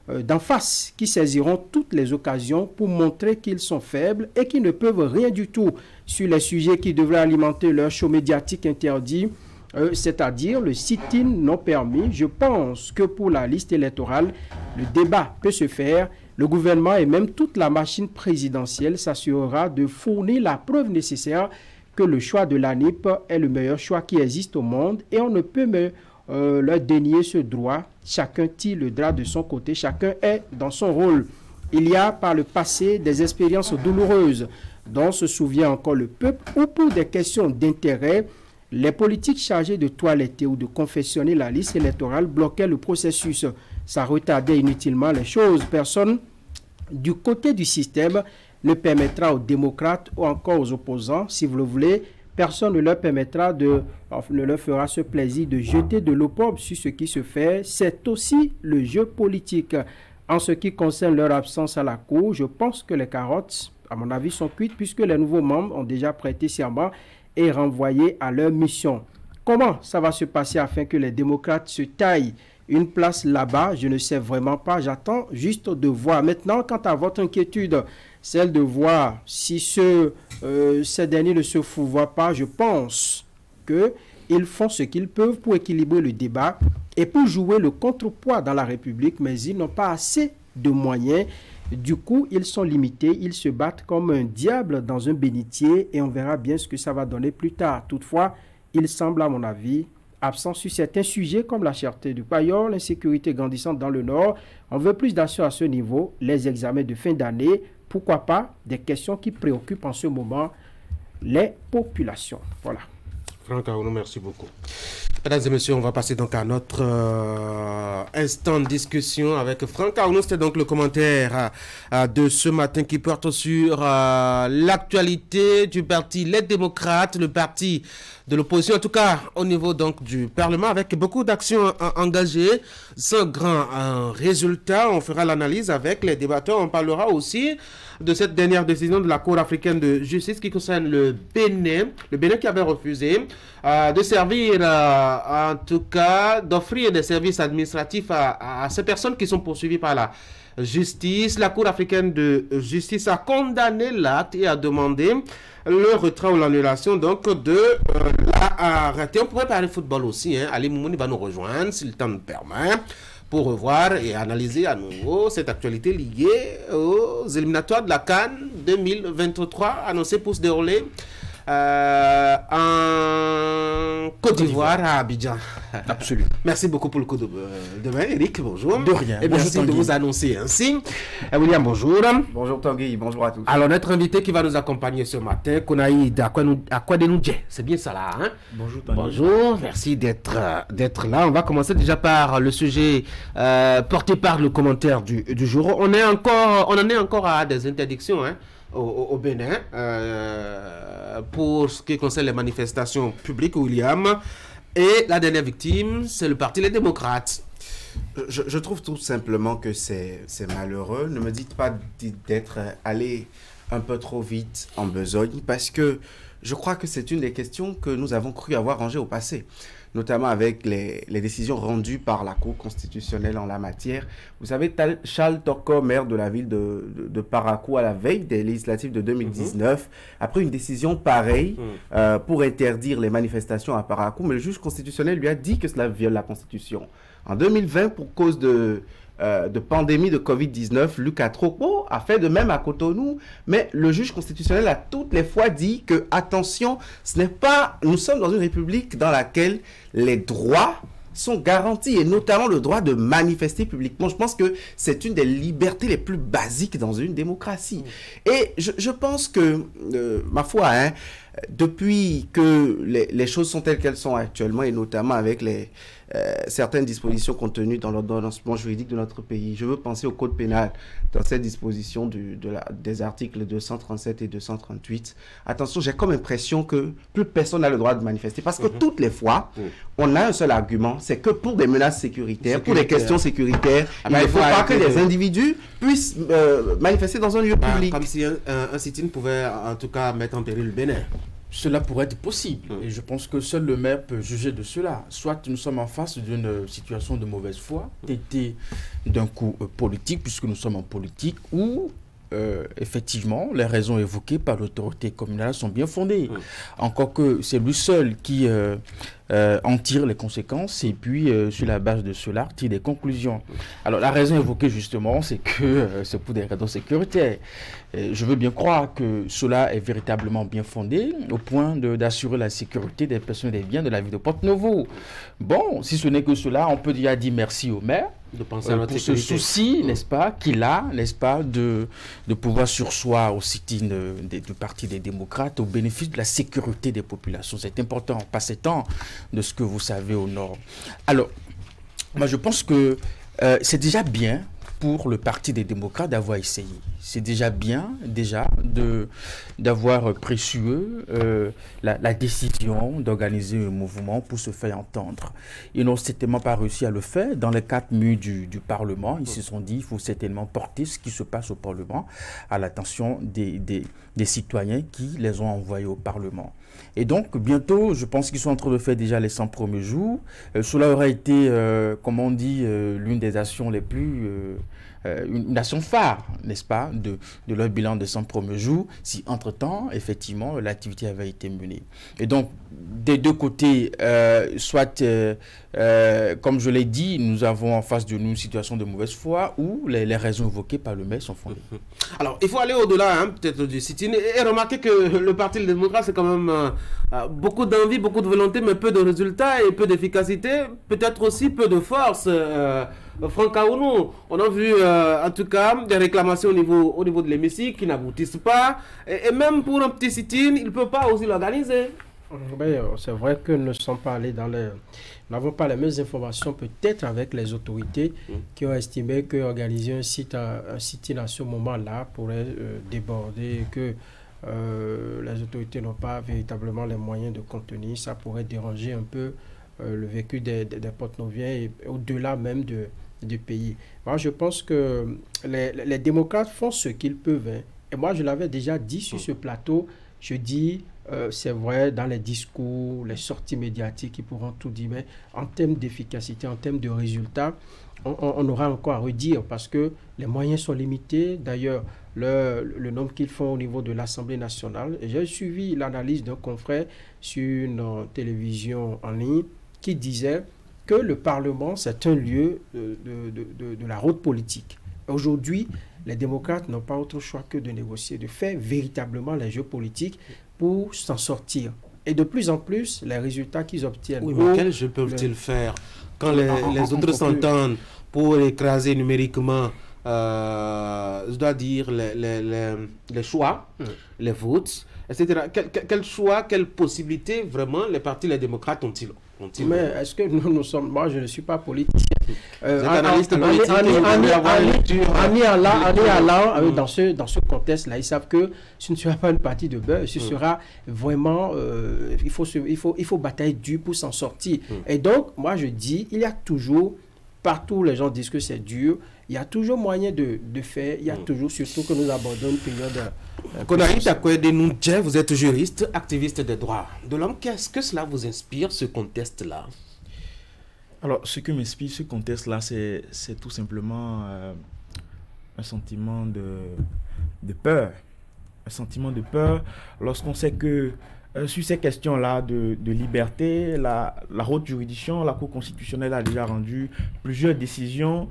d'en face, qui saisiront toutes les occasions pour montrer qu'ils sont faibles et qu'ils ne peuvent rien du tout sur les sujets qui devraient alimenter leur show médiatique interdit, c'est-à-dire le sit-in non permis. Je pense que pour la liste électorale, le débat peut se faire. Le gouvernement et même toute la machine présidentielle s'assurera de fournir la preuve nécessaire que le choix de l'ANIP est le meilleur choix qui existe au monde et on ne peut leur dénier ce droit. Chacun tire le drap de son côté, chacun est dans son rôle. Il y a par le passé des expériences douloureuses dont se souvient encore le peuple où pour des questions d'intérêt, les politiques chargés de toiletter ou de confectionner la liste électorale bloquaient le processus. Ça retardait inutilement les choses. Personne du côté du système ne permettra aux démocrates ou encore aux opposants, si vous le voulez, personne ne leur permettra ne leur fera ce plaisir de jeter de l'opprobre sur ce qui se fait. C'est aussi le jeu politique. En ce qui concerne leur absence à la Cour, je pense que les carottes, à mon avis, sont cuites puisque les nouveaux membres ont déjà prêté serment et renvoyé à leur mission. Comment ça va se passer afin que les démocrates se taillent une place là-bas? Je ne sais vraiment pas. J'attends juste de voir. Maintenant, quant à votre inquiétude, celle de voir si ces derniers ne se fourvoient pas, je pense qu'il Ils font ce qu'ils peuvent pour équilibrer le débat et pour jouer le contrepoids dans la République, mais ils n'ont pas assez de moyens. Du coup, ils sont limités, ils se battent comme un diable dans un bénitier et on verra bien ce que ça va donner plus tard. Toutefois, il semble, à mon avis, absent sur certains sujets comme la cherté du paillon, l'insécurité grandissante dans le Nord. On veut plus d'action à ce niveau, les examens de fin d'année, pourquoi pas des questions qui préoccupent en ce moment les populations. Voilà. Franck Aounou, merci beaucoup. Mesdames et messieurs, on va passer donc à notre instant de discussion avec Franck Aounou. C'était donc le commentaire de ce matin qui porte sur l'actualité du parti Les Démocrates, le parti de l'opposition, en tout cas au niveau donc du Parlement, avec beaucoup d'actions engagées, sans grand résultat. On fera l'analyse avec les débatteurs. On parlera aussi de cette dernière décision de la Cour africaine de justice qui concerne le Bénin qui avait refusé de servir, en tout cas, d'offrir des services administratifs à ces personnes qui sont poursuivies par la justice. La Cour africaine de justice a condamné l'acte et a demandé le retrait ou l'annulation donc de l'arrêté. On pourrait parler football aussi, hein. Ali Moumouni va nous rejoindre si le temps nous permet, pour revoir et analyser à nouveau cette actualité liée aux éliminatoires de la CAN 2023 annoncées pour se dérouler en Côte d'Ivoire, à Abidjan. Absolument. Merci beaucoup pour le coup de main, Eric. Bonjour. De rien. Et merci de vous annoncer ainsi. William, bonjour. Bonjour Tanguy, bonjour à tous. Alors, notre invité qui va nous accompagner ce matin, Konaïd Akwadenoudje, c'est bien ça là, hein? Bonjour Tanguy. Bonjour, merci d'être là. On va commencer déjà par le sujet porté par le commentaire du jour. On en est encore à des interdictions, hein, au Bénin pour ce qui concerne les manifestations publiques, William. Et la dernière victime, c'est le parti Les Démocrates. Je trouve tout simplement que c'est malheureux. Ne me dites pas d'être allé un peu trop vite en besogne, parce que je crois que c'est une des questions que nous avons cru avoir rangées au passé, notamment avec les décisions rendues par la Cour constitutionnelle en la matière. Vous savez, Charles Torkor, maire de la ville de Parakou, à la veille des législatives de 2019, a pris une décision pareille pour interdire les manifestations à Parakou, mais le juge constitutionnel lui a dit que cela viole la Constitution. En 2020, pour cause de pandémie de Covid-19, Lucas Trokpo a fait de même à Cotonou, mais le juge constitutionnel a toutes les fois dit que, attention, nous sommes dans une république dans laquelle les droits sont garantis, et notamment le droit de manifester publiquement. Je pense que c'est une des libertés les plus basiques dans une démocratie. Et je pense que, ma foi, hein, depuis que les choses sont telles qu'elles sont actuellement, et notamment avec certaines dispositions contenues dans l'ordonnancement juridique de notre pays, je veux penser au code pénal, dans cette disposition des articles 237 et 238. Attention, j'ai comme impression que plus personne n'a le droit de manifester, parce que toutes les fois, on a un seul argument, c'est que pour des menaces sécuritaires, pour des questions sécuritaires, il ne faut pas que les individus puissent manifester dans un lieu public. Comme si un sit-in pouvait en tout cas mettre en péril le Bénin. Cela pourrait être possible, et je pense que seul le maire peut juger de cela. Soit nous sommes en face d'une situation de mauvaise foi, tétée d'un coup politique, puisque nous sommes en politique, ou effectivement, les raisons évoquées par l'autorité communale sont bien fondées. Encore que c'est lui seul qui en tire les conséquences, et puis sur la base de cela, tire des conclusions. Alors la raison évoquée justement, c'est que c'est pour des raisons sécuritaires. Je veux bien croire que cela est véritablement bien fondé, au point d'assurer la sécurité des personnes et des biens de la ville de Porto-Novo. Bon, si ce n'est que cela, on peut déjà dire merci au maire de penser à notre pour ce souci, n'est-ce pas, qu'il a, n'est-ce pas, de pouvoir surseoir au sit-in du Parti des démocrates au bénéfice de la sécurité des populations. C'est important, pas ces temps de ce que vous savez au Nord. Alors, moi je pense que c'est déjà bien pour le Parti des démocrates d'avoir essayé. C'est déjà bien, d'avoir précieux la décision d'organiser un mouvement pour se faire entendre. Ils n'ont certainement pas réussi à le faire. Dans les 4 murs du Parlement, ils se sont dit qu'il faut certainement porter ce qui se passe au Parlement à l'attention des citoyens qui les ont envoyés au Parlement. Et donc, bientôt, je pense qu'ils sont en train de faire déjà les 100 premiers jours. Cela aurait été, comme on dit, l'une des actions les plus une nation phare, n'est-ce pas, de leur bilan de 100 premiers jours, si entre-temps, effectivement, l'activité avait été menée. Et donc, des deux côtés, soit, comme je l'ai dit, nous avons en face de nous une situation de mauvaise foi où les raisons évoquées par le maire sont fondées. Alors, il faut aller au-delà, peut-être du sit-in, et remarquer que le Parti démocrate, c'est quand même beaucoup d'envie, beaucoup de volonté, mais peu de résultats et peu d'efficacité, peut-être aussi peu de force. Franck Aounou, on a vu en tout cas des réclamations au niveau de l'hémicycle qui n'aboutissent pas, et même pour un petit sit-in, il ne peut pas aussi l'organiser. C'est vrai que nous n'avons pas les mêmes informations peut-être avec les autorités qui ont estimé qu'organiser un sit-in à ce moment-là pourrait déborder, que les autorités n'ont pas véritablement les moyens de contenir. Ça pourrait déranger un peu le vécu des Porte-Noviens et au-delà même du pays. Moi, je pense que les démocrates font ce qu'ils peuvent. Et moi, je l'avais déjà dit sur ce plateau. Je dis, c'est vrai, dans les discours, les sorties médiatiques, ils pourront tout dire, mais en termes d'efficacité, en termes de résultats, on aura encore à redire parce que les moyens sont limités. D'ailleurs, le nombre qu'ils font au niveau de l'Assemblée nationale. J'ai suivi l'analyse d'un confrère sur une télévision en ligne qui disait que le Parlement, c'est un lieu de la route politique. Aujourd'hui, les démocrates n'ont pas autre choix que de négocier, de faire véritablement les jeux politiques pour s'en sortir. Et de plus en plus, les résultats qu'ils obtiennent... Oui, mais quels jeux peuvent-ils faire quand les autres s'entendent pour écraser numériquement, je dois dire, les choix, les votes, etc. Quel choix, quelle possibilité vraiment les partis, les démocrates ont-ils? Mais est-ce que nous sommes... Moi, je ne suis pas politicien. Analyste politique, dans ce contexte-là, ils savent que ce ne sera pas une partie de beurre, ce sera vraiment... il faut batailler dur pour s'en sortir. Et donc, moi, je dis, il y a toujours... Partout, les gens disent que c'est dur. Il y a toujours moyen de faire. Il y a toujours, surtout que nous abordons une période... Konari Takwede-Nou, vous êtes juriste, activiste des droits de l'homme. Qu'est-ce que cela vous inspire, ce contexte-là? Alors, ce que m'inspire ce contexte-là, c'est tout simplement un sentiment de peur. Un sentiment de peur lorsqu'on sait que sur ces questions-là de liberté, la haute juridiction, la Cour constitutionnelle a déjà rendu plusieurs décisions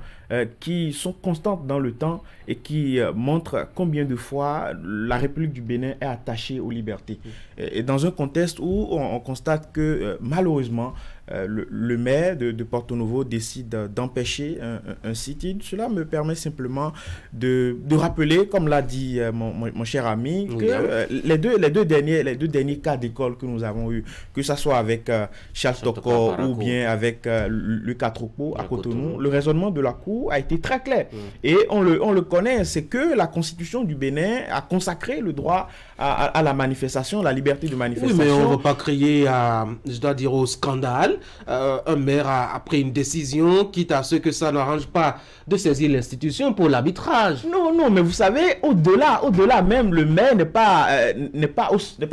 qui sont constantes dans le temps et qui montrent combien de fois la République du Bénin est attachée aux libertés. Et dans un contexte où on constate que malheureusement, le maire de Porto Novo décide d'empêcher un sit-in. Cela me permet simplement de rappeler, comme l'a dit mon cher ami, que les deux derniers cas d'école que nous avons eu, que ce soit avec Charles Tokor ou bien avec Lucas Tropo à Cotonou, le raisonnement de la Cour a été très clair. Et on le connaît, c'est que la Constitution du Bénin a consacré le droit à la manifestation, la liberté de manifestation. Oui, mais on ne va pas crier, je dois dire, au scandale. Un maire a pris une décision, quitte à ce que ça n'arrange pas de saisir l'institution pour l'arbitrage. Non, mais vous savez, au-delà même, le maire n'est pas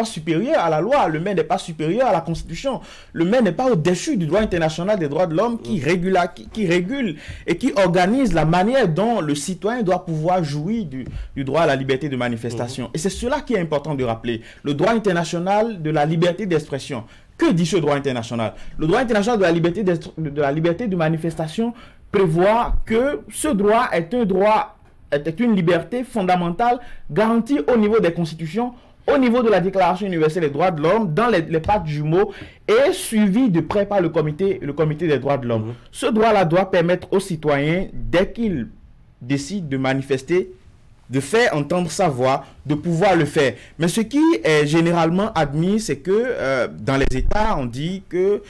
supérieur à la loi, le maire n'est pas supérieur à la Constitution, le maire n'est pas au-dessus du droit international des droits de l'homme qui régule et qui organise la manière dont le citoyen doit pouvoir jouir du droit à la liberté de manifestation. Et c'est cela qui est important de rappeler, le droit international de la liberté d'expression. Que dit ce droit international? Le droit international de la liberté de manifestation prévoit que ce droit est une liberté fondamentale garantie au niveau des constitutions, au niveau de la Déclaration universelle des droits de l'homme, dans les pactes jumeaux et suivi de près par le comité des droits de l'homme. Ce droit-là doit permettre aux citoyens, dès qu'ils décident de manifester, de faire entendre sa voix, de pouvoir le faire. Mais ce qui est généralement admis, c'est que dans les États, on dit que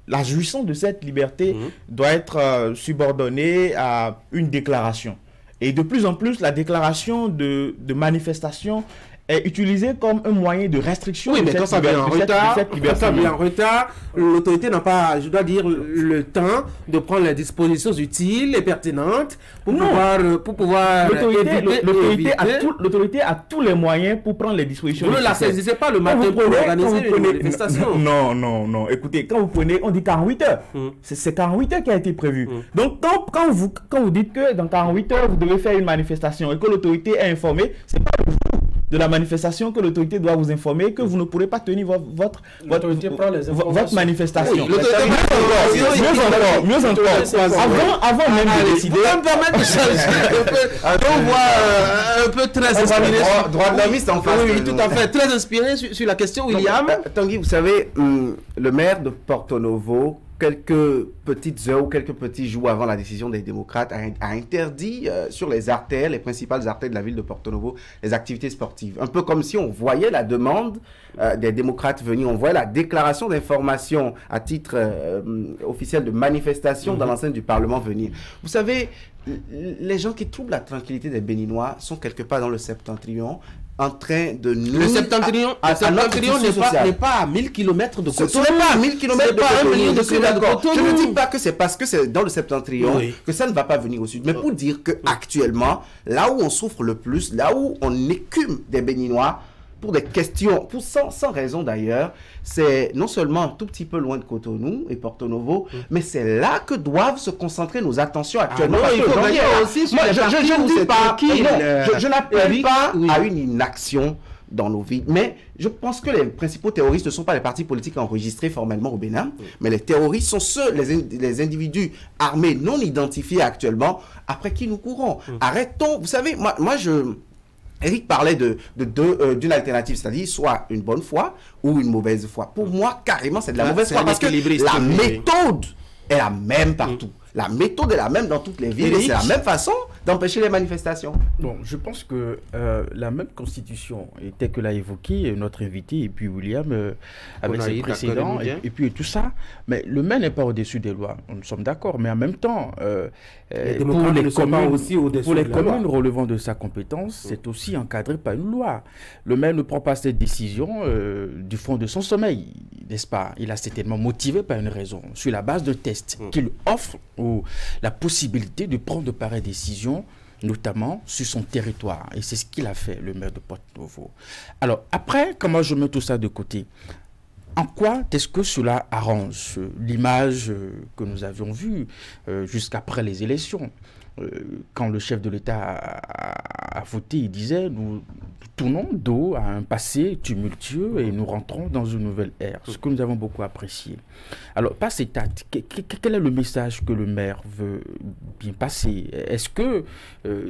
la jouissance de cette liberté doit être subordonnée à une déclaration. Et de plus en plus, la déclaration de manifestation est utilisé comme un moyen de restriction. Oui, mais quand ça vient en retard, l'autorité n'a pas, je dois dire, le temps de prendre les dispositions utiles et pertinentes pour pouvoir l'autorité a tous les moyens pour prendre les dispositions. Vous ne la saisissez pas le matin pour organiser une manifestation. Non. Écoutez, quand vous prenez, on dit 48 heures. C'est 48 heures qui a été prévu. Donc, quand vous dites que dans 48 heures, vous devez faire une manifestation et que l'autorité est informée, c'est pas le jour de la manifestation que l'autorité doit vous informer que vous ne pourrez pas tenir votre manifestation. Oui, mieux encore. Avant même de décider. Vous me permettre de changer on voit un peu très inspiré. Droit de l'hommiste en face. Oui, tout à fait. Très inspiré sur la question, William. Tanguy, vous savez, le maire de Porto Novo, quelques petites heures ou quelques petits jours avant la décision des démocrates, a interdit sur les artères, les principales artères de la ville de Porto Novo, les activités sportives. Un peu comme si on voyait la demande des démocrates venir, on voyait la déclaration d'information à titre officiel de manifestation dans l'enceinte du Parlement venir. Vous savez, les gens qui troublent la tranquillité des Béninois sont quelque part dans le septentrion, en train de nous... Le septentrion n'est pas à 1000 km de Cotonou. Ce n'est pas à 1000 km de Cotonou. Je ne dis pas que c'est parce que c'est dans le septentrion que ça ne va pas venir au sud. Mais pour dire qu'actuellement, là où on souffre le plus, là où on écume des Béninois, pour des questions, sans raison d'ailleurs, c'est non seulement un tout petit peu loin de Cotonou et Porto Novo, mais c'est là que doivent se concentrer nos attentions actuellement. Je n'appelle pas à une inaction dans nos vies, mais je pense que les principaux terroristes ne sont pas les partis politiques enregistrés formellement au Bénin, mais les terroristes sont ceux, les individus armés non identifiés actuellement, après qui nous courons. Arrêtons, vous savez, Eric parlait d'une alternative, c'est-à-dire soit une bonne foi ou une mauvaise foi. Pour moi, carrément, c'est de la mauvaise foi parce que la méthode est la même partout. La méthode est la même dans toutes les villes et c'est la même façon d'empêcher les manifestations. Bon, je pense que la même constitution, et tel que l'a évoqué notre invité et puis William avec ses précédents et puis tout ça, mais le maire n'est pas au-dessus des lois, nous sommes d'accord, mais en même temps, pour les communes relevant de sa compétence, c'est aussi encadré par une loi. Le maire ne prend pas cette décision du fond de son sommeil, n'est-ce pas? Il a certainement motivé par une raison, sur la base de tests qu'il offre la possibilité de prendre de pareilles décisions, notamment sur son territoire. Et c'est ce qu'il a fait, le maire de Porto Novo. Alors, après, comment je mets tout ça de côté? En quoi est-ce que cela arrange l'image que nous avions vue jusqu'après les élections? Quand le chef de l'État a voté, il disait « Nous tournons dos à un passé tumultueux et nous rentrons dans une nouvelle ère », ce que nous avons beaucoup apprécié. Alors, par cet acte, quel est le message que le maire veut bien passer? Est-ce que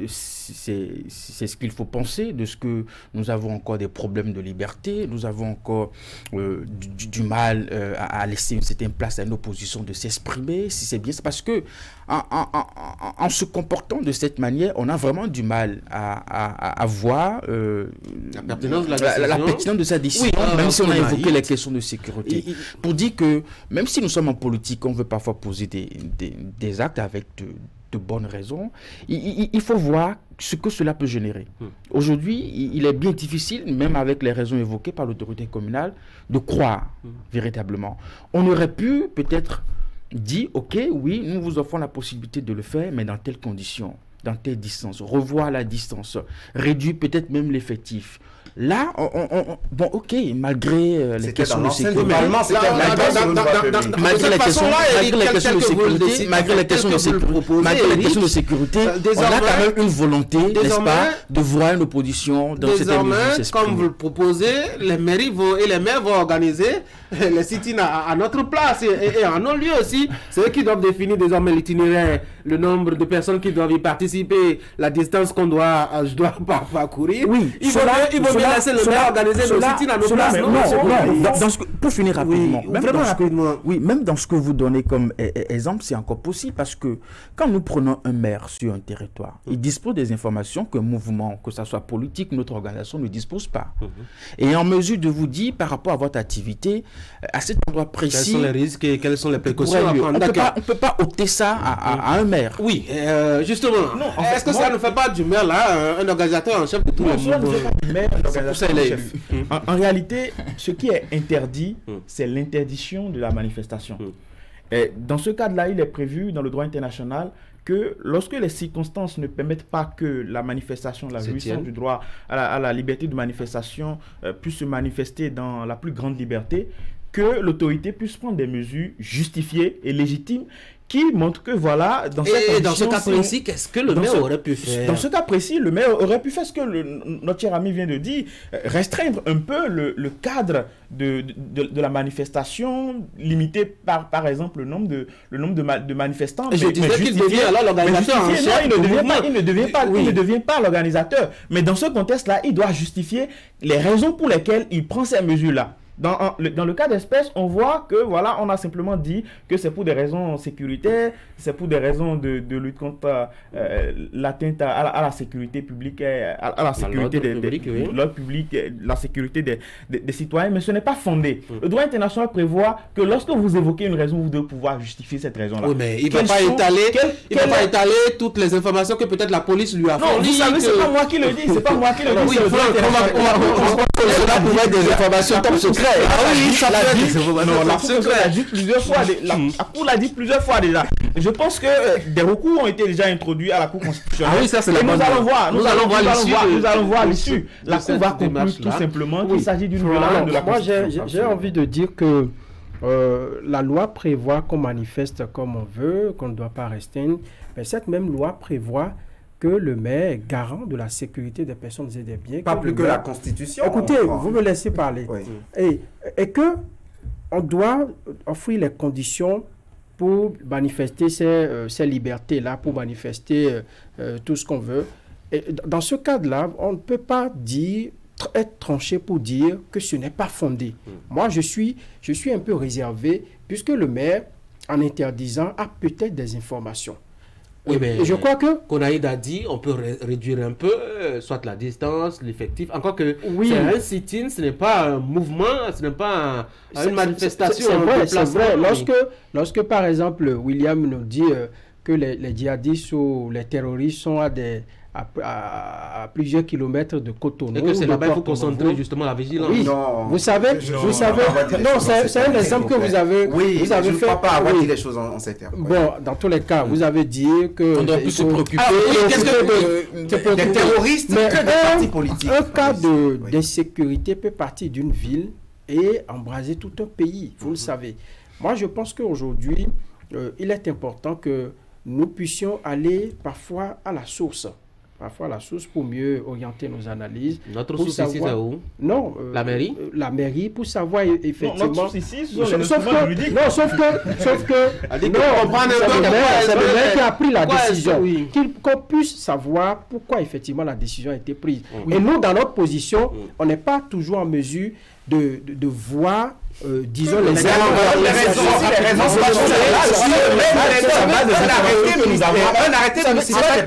c'est ce qu'il faut penser de ce que nous avons encore des problèmes de liberté, nous avons encore du mal à laisser une certaine place à une opposition de s'exprimer? Si c'est bien, c'est parce que en se comportant de cette manière, on a vraiment du mal à voir la pertinence de sa décision, même si on a évoqué les questions de sécurité. Pour dire que même si nous sommes en politique, on veut parfois poser des actes avec de bonnes raisons, il faut voir ce que cela peut générer. Aujourd'hui, il est bien difficile, même avec les raisons évoquées par l'autorité communale, de croire véritablement. On aurait pu peut-être dire, ok, oui, nous vous offrons la possibilité de le faire, mais dans telles conditions, dans telle distance, revoir la distance, réduire peut-être même l'effectif. Là, bon, ok, malgré les questions de sécurité, malgré les questions de sécurité, on a quand même une volonté, n'est-ce pas, de voir une opposition dans cette émission. Comme vous le proposez, les mairies et les maires vont organiser les sit-ins à notre place et en nos lieux aussi. C'est eux qui doivent définir désormais l'itinéraire, le nombre de personnes qui doivent y participer, la distance qu'on doit parcourir. Oui, il faut bien laisser le maire organiser le sit-in à nos places. Pour finir rapidement, même dans ce que vous donnez comme exemple, c'est encore possible parce que quand nous prenons un maire sur un territoire, il dispose des informations qu'un mouvement, que ce soit politique, notre organisation ne dispose pas. Et est en mesure de vous dire par rapport à votre activité, à cet endroit précis, quels sont les risques et quelles sont les précautions à prendre. On ne peut pas ôter ça à un maire. Oui, justement. Est-ce que ça ne fait pas du maire là un organisateur en chef de tout le monde? l'organisation. En réalité, ce qui est interdit, c'est l'interdiction de la manifestation. Et dans ce cadre-là, il est prévu dans le droit international que lorsque les circonstances ne permettent pas que la manifestation, la jouissance du droit à la liberté de manifestation puisse se manifester dans la plus grande liberté, que l'autorité puisse prendre des mesures justifiées et légitimes qui montrent que voilà, dans ce cas précis, qu'est-ce que le maire aurait pu faire? Dans ce cas précis, le maire aurait pu faire ce que notre cher ami vient de dire, restreindre un peu le cadre de la manifestation, limiter par exemple le nombre de manifestants. Je disais qu'il devient alors l'organisateur en chef. Il ne devient pas l'organisateur. Mais dans ce contexte-là, il doit justifier les raisons pour lesquelles il prend ces mesures-là. Dans le cas d'espèce, on voit que voilà, on a simplement dit que c'est pour des raisons sécuritaires, c'est pour des raisons de lutte contre l'atteinte à la sécurité publique, à la sécurité de l'ordre public, la sécurité des citoyens, mais ce n'est pas fondé. Le droit international prévoit que lorsque vous évoquez une raison, vous devez pouvoir justifier cette raison-là. Oui, mais il ne va pas étaler toutes les informations que peut-être la police lui a fournies. Non, vous savez, c'est pas moi qui le dis, c'est pas moi qui le dis. Cela pourrait être des informations top secret. Ah oui, ça l'a dit plusieurs fois. La Cour l'a dit plusieurs fois déjà. Je pense que des recours ont été déjà introduits à la Cour constitutionnelle. Ah oui, ça c'est la bonne. Nous allons voir l'issue. La Cour va conclure tout simplement qu'il s'agit d'une violation de la Constitution. Moi, j'ai envie de dire que la loi prévoit qu'on manifeste comme on veut, qu'on ne doit pas restreindre. Mais cette même loi prévoit que le maire est garant de la sécurité des personnes et des biens. Pas plus que la Constitution. Écoutez, vous me laissez parler. Oui. Et que on doit offrir les conditions pour manifester ces libertés-là, pour manifester tout ce qu'on veut. Et dans ce cadre-là, on ne peut pas être tranché pour dire que ce n'est pas fondé. Moi, je suis un peu réservé, puisque le maire, en interdisant, a peut-être des informations. Oui, mais je crois que Konaïd a dit on peut réduire un peu, soit la distance, l'effectif. Encore que c'est un sit-in, ce n'est pas un mouvement, ce n'est pas une manifestation. C'est vrai. Lorsque, par exemple, William nous dit que les djihadistes ou les terroristes sont à plusieurs kilomètres de Cotonou. Et que c'est là-bas qu'il faut concentrer justement la vigilance. Oui, non, vous savez, non, c'est un exemple que vous avez je fait. Je ne crois pas avoir dit les choses en ces termes. Bon, dans tous les cas, vous avez dit que... On doit plus se préoccuper. Des terroristes que des partis politiques. Un cas d'insécurité peut partir d'une ville et embraser tout un pays, vous le savez. Moi, je pense qu'aujourd'hui, il est important que nous puissions aller parfois à la source. Pour mieux orienter nos analyses. Notre souci ici, c'est où? Non. La mairie? La mairie, pour savoir effectivement... Non, notre souci ici, sauf que... c'est le maire qui a pris la décision. Qu'on puisse savoir pourquoi effectivement la décision a été prise. Et nous, dans notre position, on n'est pas toujours en mesure de voir... disons les raisons.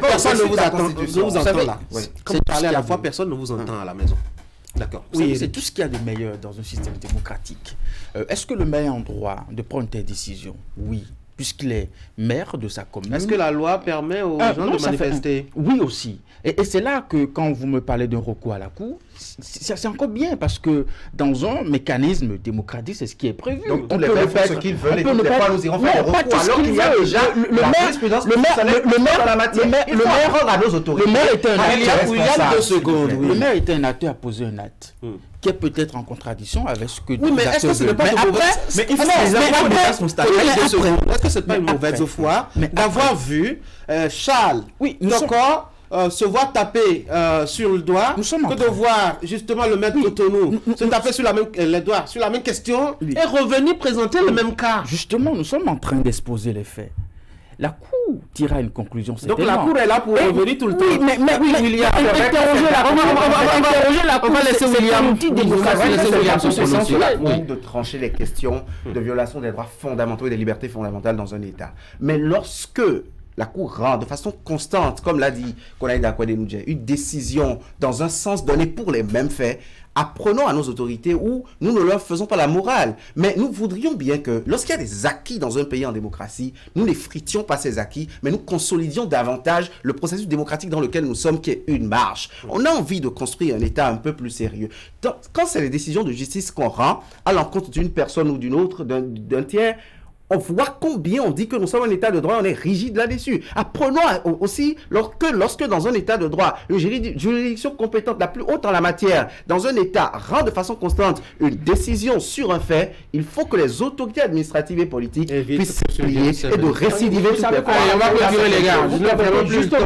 Personne ne vous entend là. C'est parler à la fois, personne ne vous entend à la maison. D'accord. Oui, c'est tout ce qu'il y a de meilleur dans un système démocratique. Est-ce que le maire a un droit de prendre telle décision? Oui, puisqu'il est maire de sa commune. Est-ce que la loi permet aux gens de manifester? Oui aussi. Et c'est là que quand vous me parlez d'un recours à la Cour, c'est encore bien parce que dans un mécanisme démocratique, c'est ce qui est prévu. Donc on peut faire ce qu'ils veulent et toutes les fois nous irons faire des recours alors qu'il y a déjà la jurisprudence le maire rend à nos autorités. Le maire était un acteur. Le maire était un acteur à poser un acte qui est peut-être en contradiction avec ce que oui, mais est-ce que ce n'est pas mais il faut est-ce que ce n'est pas une mauvaise foi d'avoir vu Charles Tokor se voir taper sur le doigt que de voir justement le maître Cotonou se taper sur les doigts sur la même question et revenir présenter le même cas. Justement, nous sommes en train d'exposer les faits. La Cour tira une conclusion. Donc la Cour est là pour revenir tout le temps. William, on va laisser William de trancher les questions de violation des droits fondamentaux et des libertés fondamentales dans un État. Mais lorsque la Cour rend de façon constante, comme l'a dit Konaïda Kouadenoudje, une décision dans un sens donné pour les mêmes faits, apprenons à nos autorités où nous ne leur faisons pas la morale. Mais nous voudrions bien que, lorsqu'il y a des acquis dans un pays en démocratie, nous n'effritions pas ces acquis, mais nous consolidions davantage le processus démocratique dans lequel nous sommes, qui est une marche. On a envie de construire un État un peu plus sérieux. Quand c'est les décisions de justice qu'on rend à l'encontre d'une personne ou d'une autre, d'un tiers, on voit combien on dit que nous sommes un état de droit, on est rigide là-dessus. Apprenons aussi lorsque dans un état de droit, une juridiction compétente la plus haute en la matière, dans un état rend de façon constante une décision sur un fait, il faut que les autorités administratives et politiques puissent se plier et de récidiver toutes les fois. On va clôturer les gars. Je n'ai vraiment plus le temps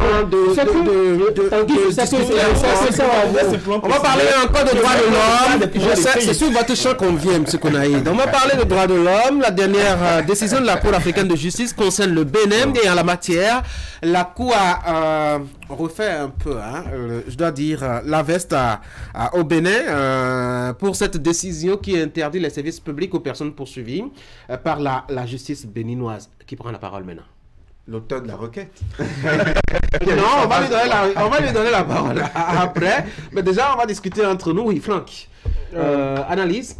on va parler encore de droits de l'homme. Je sais, c'est sur votre champ qu'on vient, M. Konaïd. On va parler de droits de l'homme. La dernière décision de la Cour africaine de justice concerne le Bénin et en la matière, la Cour a refait un peu, je dois dire, la veste au Bénin pour cette décision qui interdit les services publics aux personnes poursuivies par la justice béninoise. Qui prend la parole maintenant? L'auteur de la requête. Non, on va lui donner la parole après. Mais déjà, on va discuter entre nous. Oui, Franck. Analyse.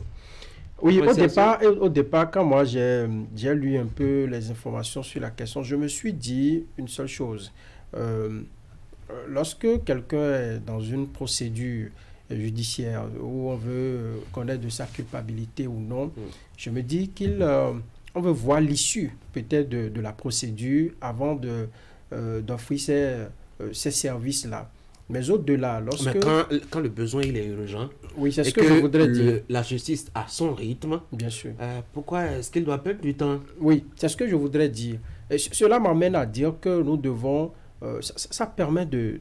Oui, au départ, quand moi j'ai lu un peu les informations sur la question, je me suis dit une seule chose. Lorsque quelqu'un est dans une procédure judiciaire où on veut connaître de sa culpabilité ou non, je me dis on veut voir l'issue peut-être de la procédure avant d'offrir ces services-là. Mais au-delà, lorsque... Mais quand le besoin il est urgent, oui, c'est ce que je voudrais dire. La justice a son rythme. Bien sûr. Pourquoi est-ce qu'il doit perdre du temps? Oui, c'est ce que je voudrais dire. Et cela m'amène à dire que nous devons... ça permet de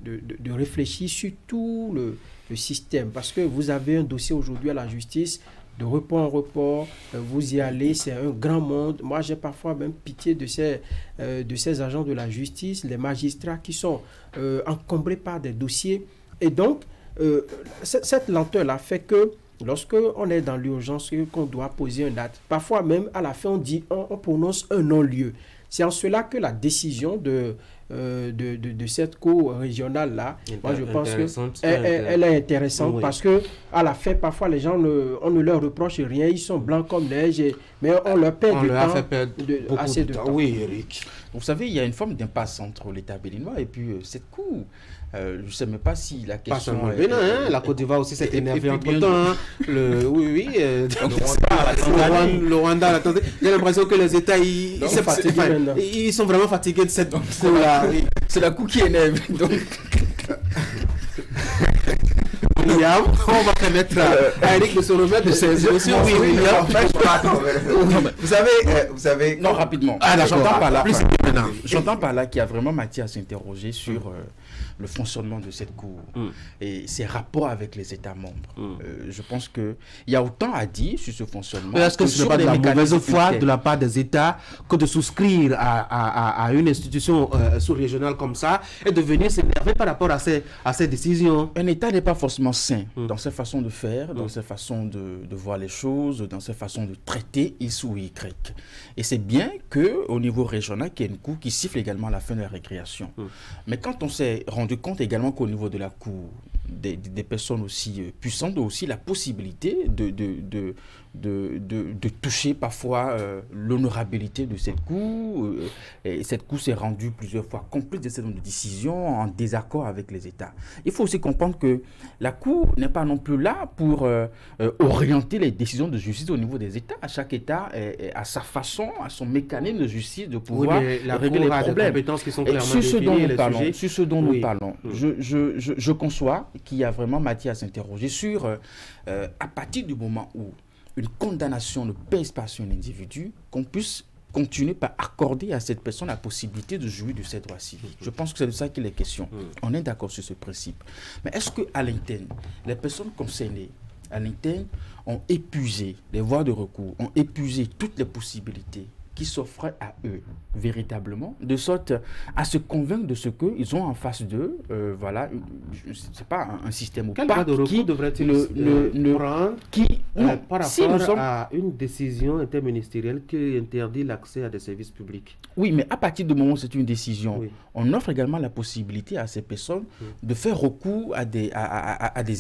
réfléchir sur tout le système. Parce que vous avez un dossier aujourd'hui à la justice, de report en report, vous y allez, c'est un grand monde. Moi, j'ai parfois même pitié de ces agents de la justice, les magistrats qui sont encombrés par des dossiers. Et donc, cette lenteur-là fait que lorsque on est dans l'urgence, qu'on doit poser un acte, parfois même à la fin, on prononce un non-lieu. C'est en cela que la décision de cette cour régionale-là, moi je pense qu'elle est intéressante, oui. Parce que à la fin, parfois les gens, on ne leur reproche rien, ils sont blancs comme neige, mais on leur perd assez de temps. Oui, Eric. Vous savez, il y a une forme d'impasse entre l'État béninois et puis cette cour. Je ne sais même pas si la question... Pas seulement Bénin, la Côte d'Ivoire aussi s'est énervée entre-temps. Le Rwanda, j'ai l'impression que les États, ils sont vraiment fatigués de cette cour-là. C'est la cour qui énerve. William, on va permettre à Eric de se remettre de ses émotions. Oui, William. Vous savez... Non, rapidement. J'entends par là qu'il y a vraiment matière à s'interroger sur le fonctionnement de cette cour et ses rapports avec les États membres. Je pense qu'il y a autant à dire sur ce fonctionnement. Est-ce que ce n'est pas de la mauvaise foi de la part des États que de souscrire à une institution sous-régionale comme ça et de venir s'énerver par rapport à ces décisions? Un État n'est pas forcément sain dans ses façons de faire, dans ses façons de voir les choses, dans ses façons de traiter X ou Y. Et c'est bien qu'au niveau régional, qu'il y ait une cour qui siffle également à la fin de la récréation. Mais quand on s'est rendu compte également qu'au niveau de la cour, des personnes aussi puissantes ont aussi la possibilité de toucher parfois l'honorabilité de cette cour. Et cette cour s'est rendue plusieurs fois complice de cette décision en désaccord avec les États. Il faut aussi comprendre que la cour n'est pas non plus là pour orienter les décisions de justice au niveau des États. Chaque État a sa façon, a son mécanisme de justice de pouvoir régler les problèmes. Sur ce dont nous parlons, je conçois qu'il y a vraiment matière à s'interroger sur, à partir du moment où une condamnation ne pèse pas sur un individu, qu'on puisse continuer par accorder à cette personne la possibilité de jouir de ses droits civiques. Je pense que c'est de ça qu'il est question. On est d'accord sur ce principe. Mais est-ce qu'à l'interne, les personnes concernées à l'interne ont épuisé les voies de recours, ont épuisé toutes les possibilités qui s'offrait à eux, véritablement, de sorte à se convaincre de ce qu'ils ont en face d'eux. Voilà, c'est pas un système opaque. Quel cas de recours devrait-il prendre par rapport à une décision interministérielle qui interdit l'accès à des services publics? Oui, mais à partir du moment où c'est une décision, on offre également la possibilité à ces personnes de faire recours à des